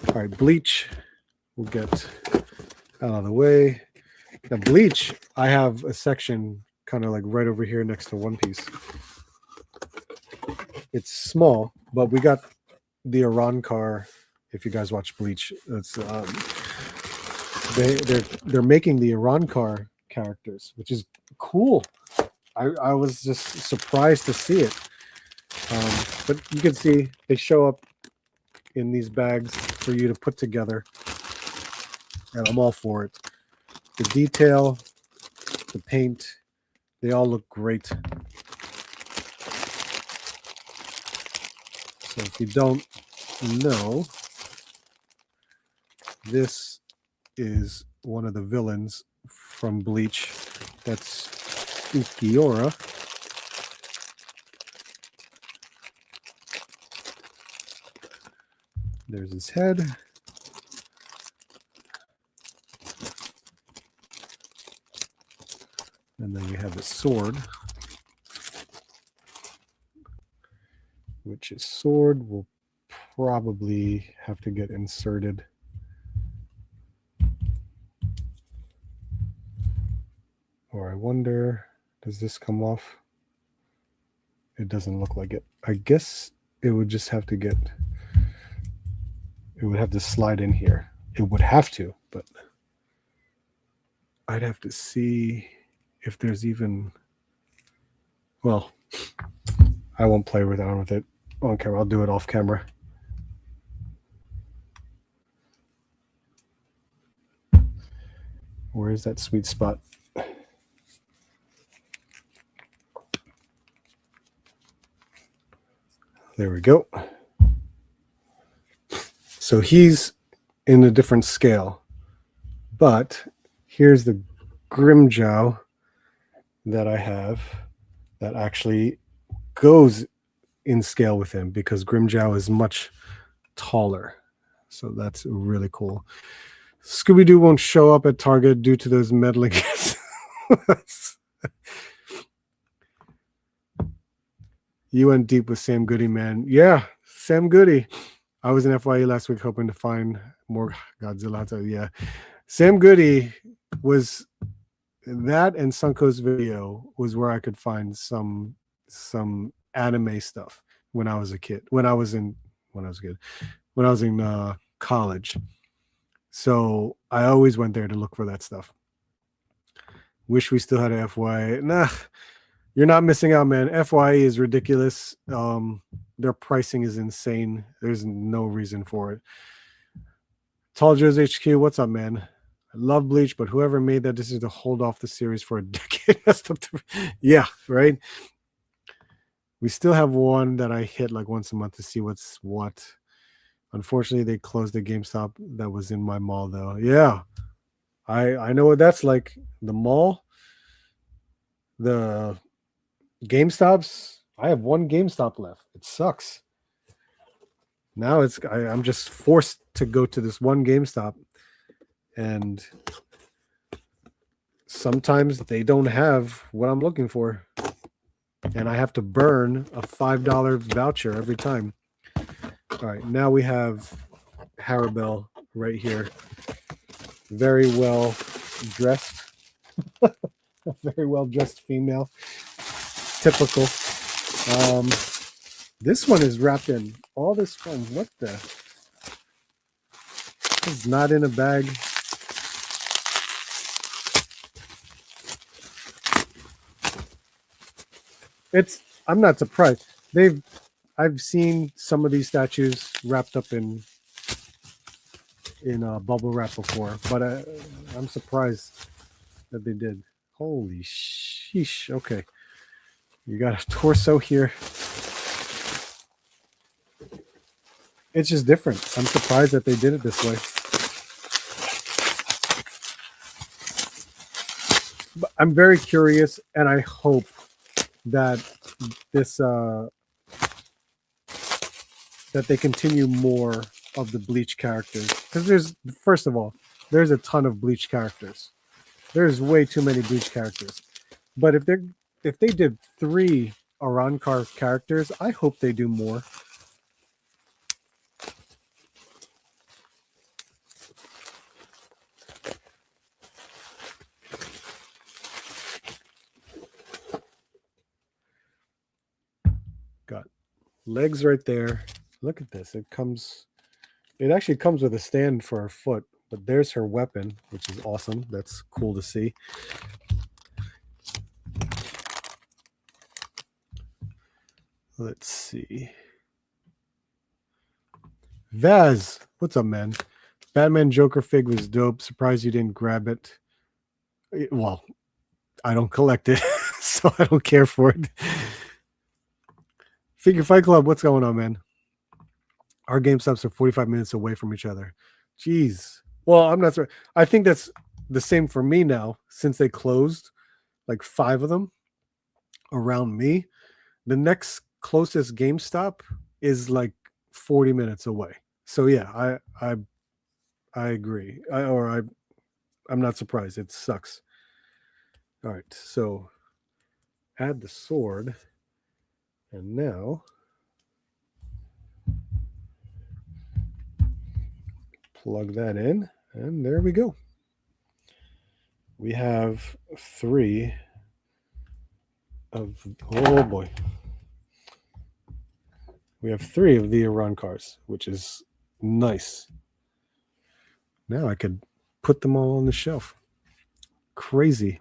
all right, Bleach, we'll get out of the way. Now, Bleach, I have a section kind of like right over here next to One Piece. It's small, but we got the Iran car. If you guys watch Bleach, it's they're making the Iran car characters, which is cool. I was just surprised to see it. But you can see they show up in these bags for you to put together, and I'm all for it. The detail, the paint, they all look great. So if you don't know, this is one of the villains from Bleach. That's Ukiora. There's his head. And then you have his sword, which his sword will probably have to get inserted. Or I wonder, does this come off? It doesn't look like it. I guess it would just have to get, it would have to slide in here. It would have to, but I'd have to see if there's even, well, I won't play around with it on camera. I'll do it off camera. Where is that sweet spot? There we go. So he's in a different scale, but here's the Grimjow that I have that actually goes in scale with him, because Grimjow is much taller. So that's really cool. Scooby-Doo won't show up at Target due to those meddling. You went deep with Sam Goody, man. Yeah, Sam Goody. I was in FYE last week hoping to find more Godzilla. Yeah, Sam Goody was that, and Sunko's video was where I could find some anime stuff when I was a kid. When I was in college. So I always went there to look for that stuff. Wish we still had a FYE. Nah, you're not missing out, man. FYE is ridiculous. Their pricing is insane. There's no reason for it. Tall Joe's HQ, what's up, man? I love Bleach, but whoever made that decision to hold off the series for a decade, yeah, right? We still have one that I hit like once a month to see what's what. Unfortunately, they closed the GameStop that was in my mall, though. Yeah, I know what that's like. The mall, the GameStops. I have one GameStop left. It sucks. Now I'm just forced to go to this one GameStop, and sometimes they don't have what I'm looking for, and I have to burn a $5 voucher every time. All right, now we have Harabelle right here, very well dressed, a very well dressed female, typical. This one is wrapped in all this fun. What the? It's not in a bag. I'm not surprised. I've seen some of these statues wrapped up in bubble wrap before, but I'm surprised that they did. Holy sheesh. Okay. You got a torso here. It's just different. I'm surprised that they did it this way. But I'm very curious, and I hope that this that they continue more of the Bleach characters, because first of all, there's a ton of Bleach characters. There's way too many Bleach characters. But if they did 3 Arrancar characters, I hope they do more. Got legs right there. Look at this. It actually comes with a stand for her foot, but there's her weapon, which is awesome. That's cool to see. Let's see. Vaz, what's up, man? Batman Joker fig was dope. Surprised you didn't grab it. Well, I don't collect it, so I don't care for it. Figure Fight Club, what's going on, man? Our GameStops are 45 minutes away from each other. Jeez. Well, I'm not sorry. I think that's the same for me now since they closed like 5 of them around me. The next closest GameStop is like 40 minutes away. So yeah, I agree. I'm not surprised. It sucks. All right, so add the sword, and now plug that in, and there we go. We have 3 of, oh boy. We have 3 of the Iran cars, which is nice. Now I could put them all on the shelf. Crazy.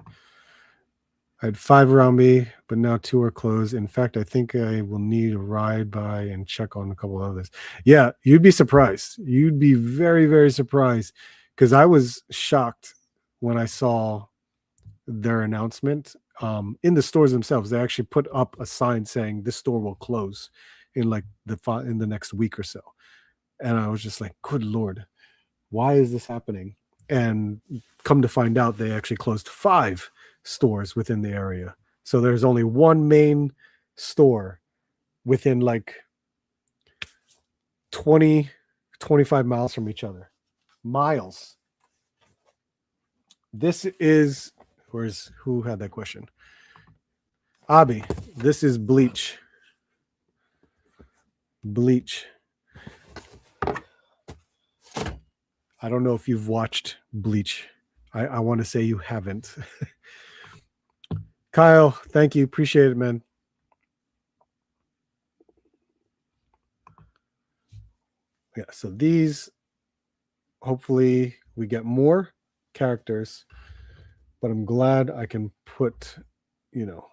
I had 5 around me, but now 2 are closed. In fact, I think I will need a ride by and check on a couple of others. Yeah, you'd be surprised. You'd be very, very surprised because I was shocked when I saw their announcement. In the stores themselves, they actually put up a sign saying this store will close in like in the next week or so. And I was just like, good Lord, why is this happening? And come to find out, they actually closed 5 stores within the area. So there's only one main store within like 20, 25 miles from each other. Miles. This is, who had that question? Abi, this is Bleach. Bleach. I don't know if you've watched Bleach. I want to say you haven't. Kyle, thank you. Appreciate it, man. Yeah, so these, hopefully we get more characters, but I'm glad I can put, you know,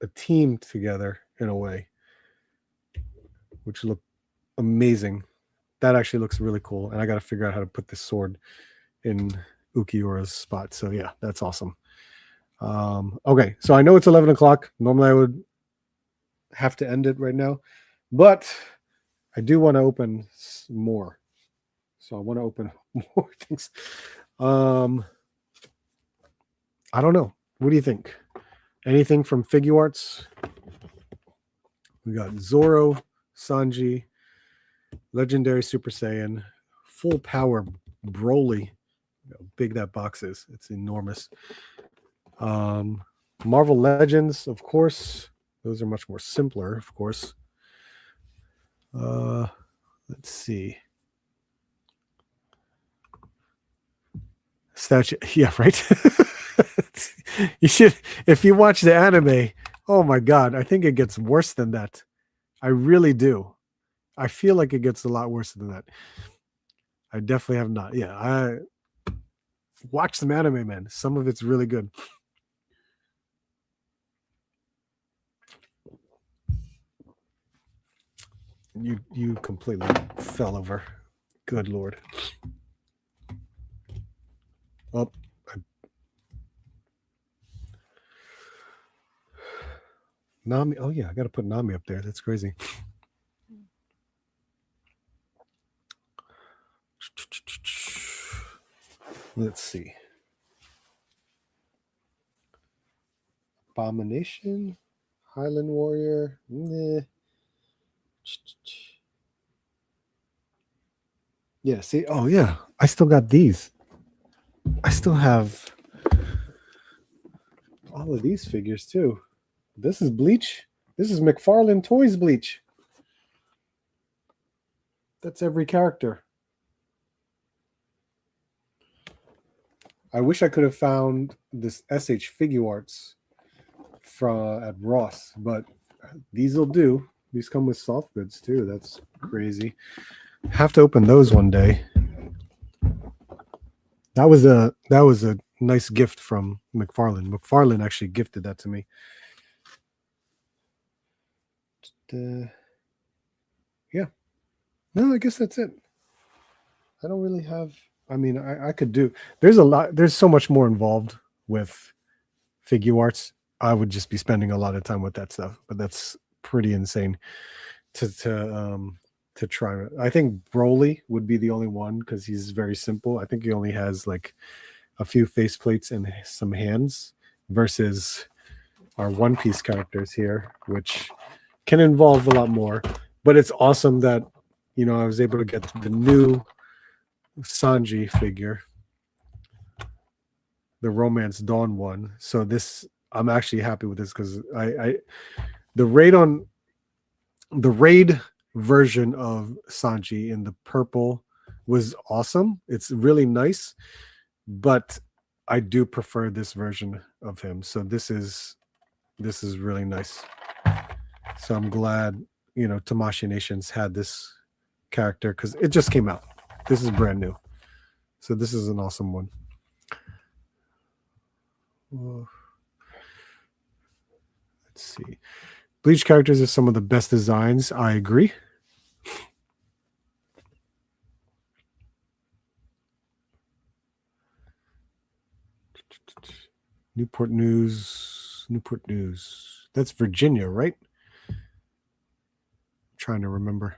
a team together in a way, which look amazing. That actually looks really cool. And I got to figure out how to put this sword in Ukiura's spot. So yeah, that's awesome. Okay, so I know it's 11 o'clock. Normally I would have to end it right now, but I do want to open more. So I want to open more things. I don't know. What do you think? Anything from Figure Arts? We got Zoro, Sanji, Legendary Super Saiyan, Full Power Broly. How big that box is. It's enormous. Marvel Legends, of course. Those are much more simpler, of course. Let's see. Statue. Yeah, right. You should, if you watch the anime, oh my God, I think it gets worse than that. I really do. I feel like it gets a lot worse than that. I definitely have not. Yeah, I watch some anime, man. Some of it's really good. You completely fell over. Good Lord. Oh, Nami. Oh yeah, I got to put Nami up there. That's crazy. Let's see. Abomination, Highland Warrior. Yeah, see, oh yeah, I still got these. I still have all of these figures too. This is Bleach. This is McFarlane Toys Bleach. That's every character. I wish I could have found this SH Figure Arts at Ross, but these will do. These come with soft goods too. That's crazy. Have to open those one day. That was a nice gift from McFarlane. McFarlane actually gifted that to me. yeah. No, I guess that's it. I don't really have. I mean, I could do. There's a lot. There's so much more involved with figure arts. I would just be spending a lot of time with that stuff. But that's pretty insane to try. I think Broly would be the only one because he's very simple. I think he only has like a few faceplates and some hands versus our One Piece characters here, which can involve a lot more. But it's awesome that I was able to get the new Sanji figure, the Romance Dawn one. So this, I'm actually happy with this because the raid version of Sanji in the purple was awesome. It's really nice, but I do prefer this version of him. So this is really nice. So I'm glad Tamashii Nations had this character because it just came out. This is brand new. So this is an awesome one. Let's see. Bleach characters are some of the best designs. I agree. Newport News. That's Virginia, right? I'm trying to remember.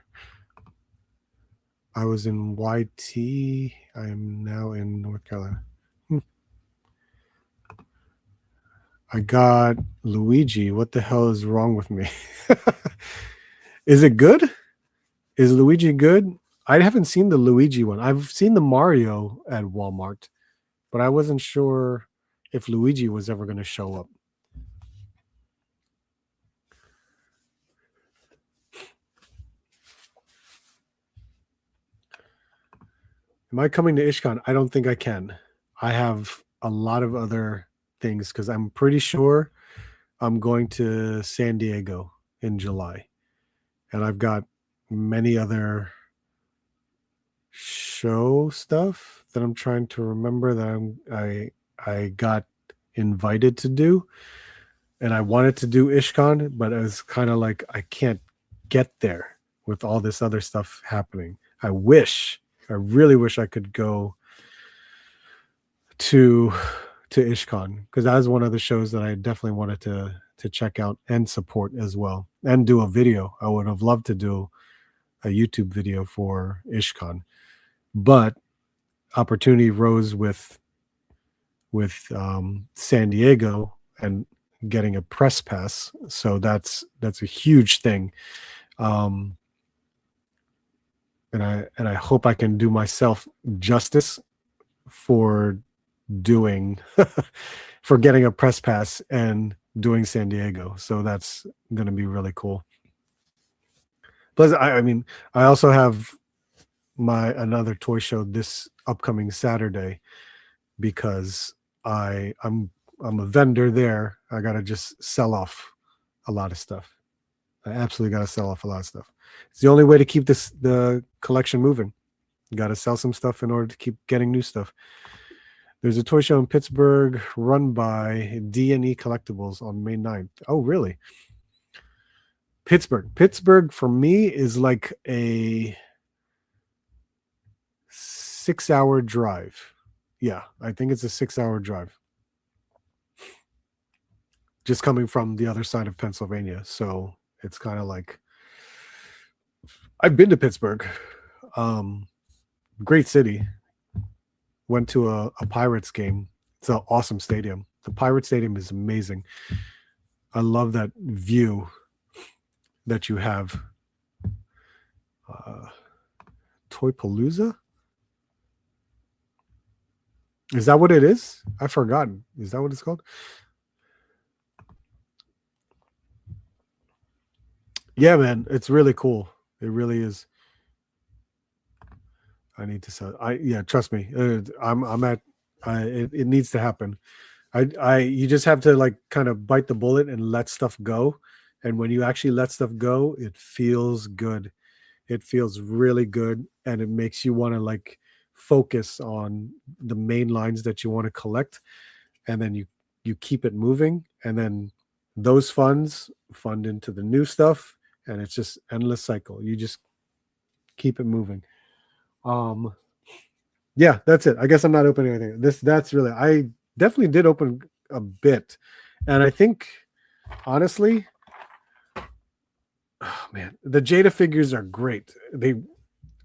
I was in YT. I am now in North Carolina. I got Luigi. What the hell is wrong with me? Is it good? Is Luigi good? I haven't seen the Luigi one. I've seen the Mario at Walmart, but I wasn't sure if Luigi was ever going to show up. Am I coming to Ishkan? I don't think I can. I have a lot of other things because I'm pretty sure I'm going to San Diego in July. And I've got many other show stuff that I'm trying to remember that I got invited to do. And I wanted to do Ishkan, but it was kind of like I can't get there with all this other stuff happening. I really wish I could go to Ishkan because that was one of the shows that I definitely wanted to check out and support as well and do a video. I would have loved to do a YouTube video for Ishkan, but opportunity rose with San Diego and getting a press pass. So that's a huge thing. And I hope I can do myself justice for doing for getting a press pass and doing San Diego. So that's going to be really cool. Plus, I mean, I also have another toy show this upcoming Saturday because I'm a vendor there. I got to just sell off a lot of stuff. I absolutely got to sell off a lot of stuff. It's the only way to keep the collection moving. You got to sell some stuff in order to keep getting new stuff. There's a toy show in Pittsburgh run by D&E Collectibles on May 9th. Oh, really? Pittsburgh for me is like a 6-hour drive. Yeah, I think it's a 6-hour drive. Just coming from the other side of Pennsylvania. So it's kind of like, I've been to Pittsburgh. Great city. Went to a Pirates game. It's an awesome stadium. The Pirates Stadium is amazing. I love that view that you have. Toypalooza? Is that what it is? I've forgotten. Is that what it's called? Yeah, man. It's really cool. It really is. I need to sell. Trust me. I'm at. It needs to happen. You just have to like kind of bite the bullet and let stuff go. And when you actually let stuff go, it feels good. It feels really good, and it makes you want to like focus on the main lines that you want to collect, and then you keep it moving, and then those funds fund into the new stuff, and it's just endless cycle. You just keep it moving. Um, yeah, that's it. I guess I'm not opening anything. That's really, I definitely did open a bit, and I think honestly, oh man, the Jada figures are great.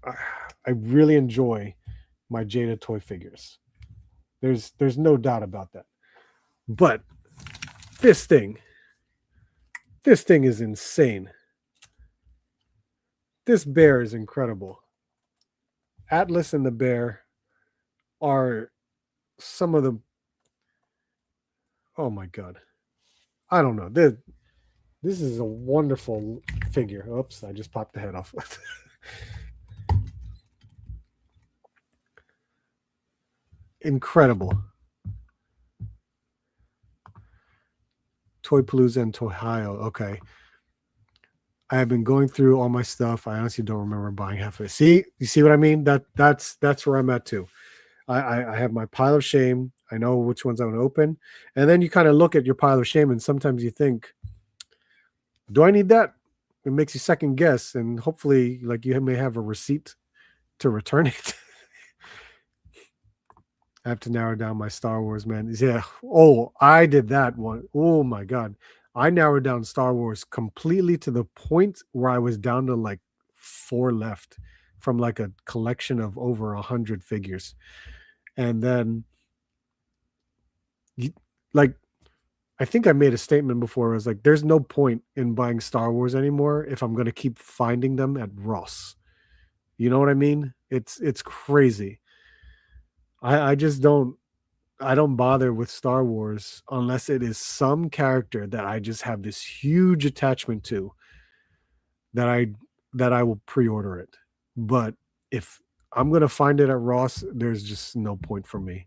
I really enjoy my Jada toy figures. There's no doubt about that. But this thing, this thing is insane. This bear is incredible. Atlas and the bear are some of the, oh my god. I don't know. This is a wonderful figure. Oops, I just popped the head off. Incredible. Toy Palooza and Tohio. Okay. I have been going through all my stuff. I honestly don't remember buying half of it. See, you see what I mean? That's where I'm at too. I have my pile of shame. I know which ones I want to open. And then you kind of look at your pile of shame and sometimes you think, do I need that? It makes you second guess. And hopefully, like, you may have a receipt to return it. I have to narrow down my Star Wars, man. Yeah. Oh, I did that one. Oh my God. I narrowed down Star Wars completely to the point where I was down to like 4 left from like a collection of over 100 figures. And then, like, I think I made a statement before. I was like, there's no point in buying Star Wars anymore if I'm going to keep finding them at Ross. You know what I mean? It's crazy. I just don't bother with Star Wars unless it is some character that I just have this huge attachment to that I will pre-order it. But if I'm going to find it at Ross, there's just no point for me.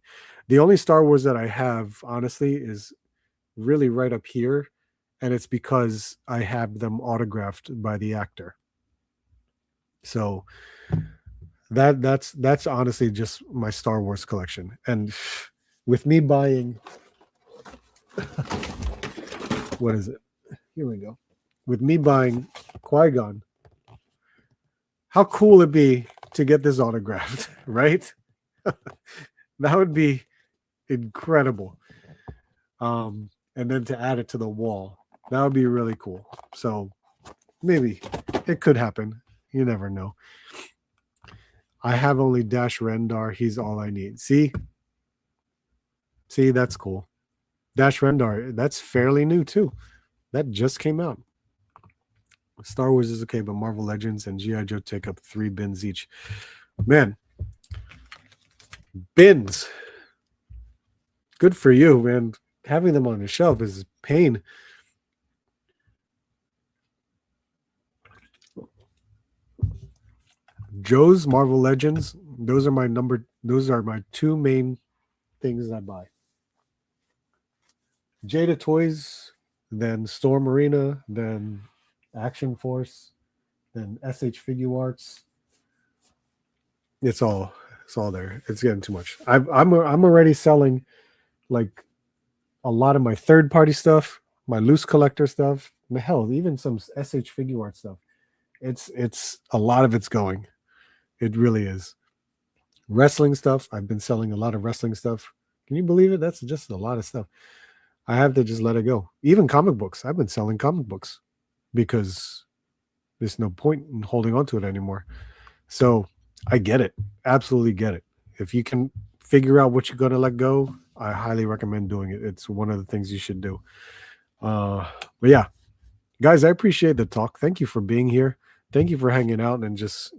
The only Star Wars that I have, honestly, is really right up here, and it's because I have them autographed by the actor. So that's honestly just my Star Wars collection. And with me buying what is it? Here we go. With me buying Qui-Gon, how cool it'd be to get this autographed, right? That would be incredible. And then to add it to the wall, that would be really cool. So maybe it could happen. You never know. I have only Dash Rendar. He's all I need. See, that's cool. Dash Rendar, that's fairly new too. That just came out. Star Wars is okay, but Marvel Legends and G.I. Joe take up 3 bins each. Man, bins. Good for you, man. Having them on the shelf is pain. Joe's Marvel Legends, those are my 2 main things I buy. Jada Toys, then Storm Arena, then Action Force, then SH Figure Arts. It's all there. It's getting too much. I'm already selling like a lot of my third-party stuff, my loose collector stuff, hell, even some SH Figure Art stuff. It's a lot of it's going. It really is. Wrestling stuff. I've been selling a lot of wrestling stuff. Can you believe it? That's just a lot of stuff. I have to just let it go. Even comic books. I've been selling comic books because there's no point in holding on to it anymore. So I get it. Absolutely get it. If you can figure out what you're going to let go, I highly recommend doing it. It's one of the things you should do. But yeah, guys, I appreciate the talk. Thank you for being here. Thank you for hanging out and just,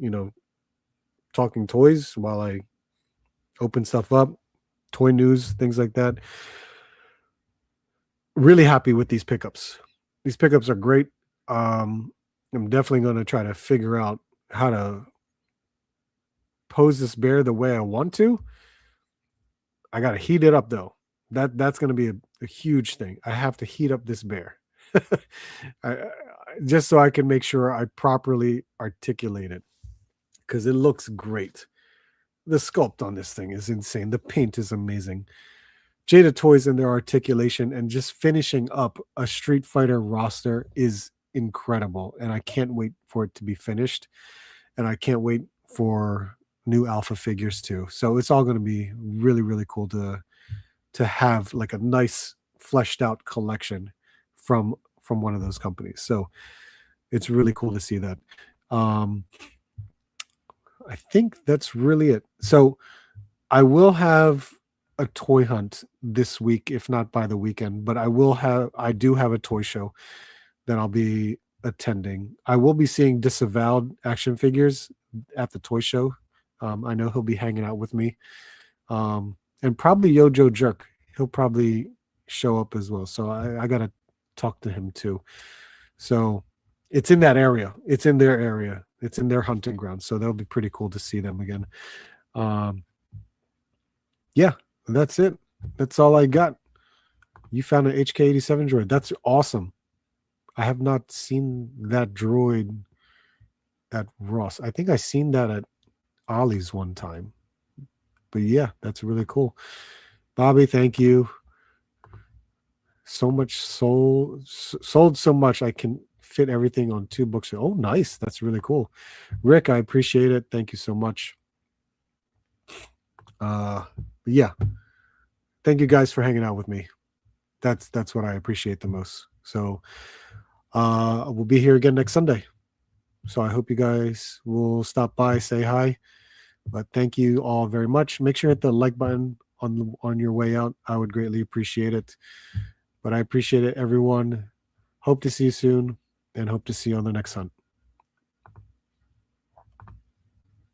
talking toys while I open stuff up, toy news, things like that. Really happy with these pickups. These pickups are great. I'm definitely going to try to figure out how to pose this bear the way I want to. I got to heat it up though. That's going to be a huge thing. I have to heat up this bear just so I can make sure I properly articulate it because it looks great. The sculpt on this thing is insane. The paint is amazing. Jada Toys and their articulation and just finishing up a Street Fighter roster is incredible, and I can't wait for it to be finished, and I can't wait for new alpha figures too. So it's all going to be really, really cool to have like a nice fleshed out collection from one of those companies. So it's really cool to see that. Um, I think that's really it. So I will have a toy hunt this week, if not by the weekend, but I do have a toy show that I'll be attending. I will be seeing Disavowed action figures at the toy show. I know he'll be hanging out with me. And probably Yojo Jerk. He'll probably show up as well. So I got to talk to him too. So it's in that area. It's in their area. It's in their hunting ground. So that'll be pretty cool to see them again. Yeah, that's it. That's all I got. You found an HK-87 droid. That's awesome. I have not seen that droid at Ross. I think I seen that at Ollie's one time. But yeah, that's really cool. Bobby, thank you. So much sold so much I can fit everything on 2 books. Oh, nice. That's really cool. Rick, I appreciate it. Thank you so much. Yeah. Thank you guys for hanging out with me. That's what I appreciate the most. So we'll be here again next Sunday. So I hope you guys will stop by, say hi. But thank you all very much. Make sure to hit the like button on your way out. I would greatly appreciate it. But I appreciate it, everyone. Hope to see you soon, and hope to see you on the next hunt.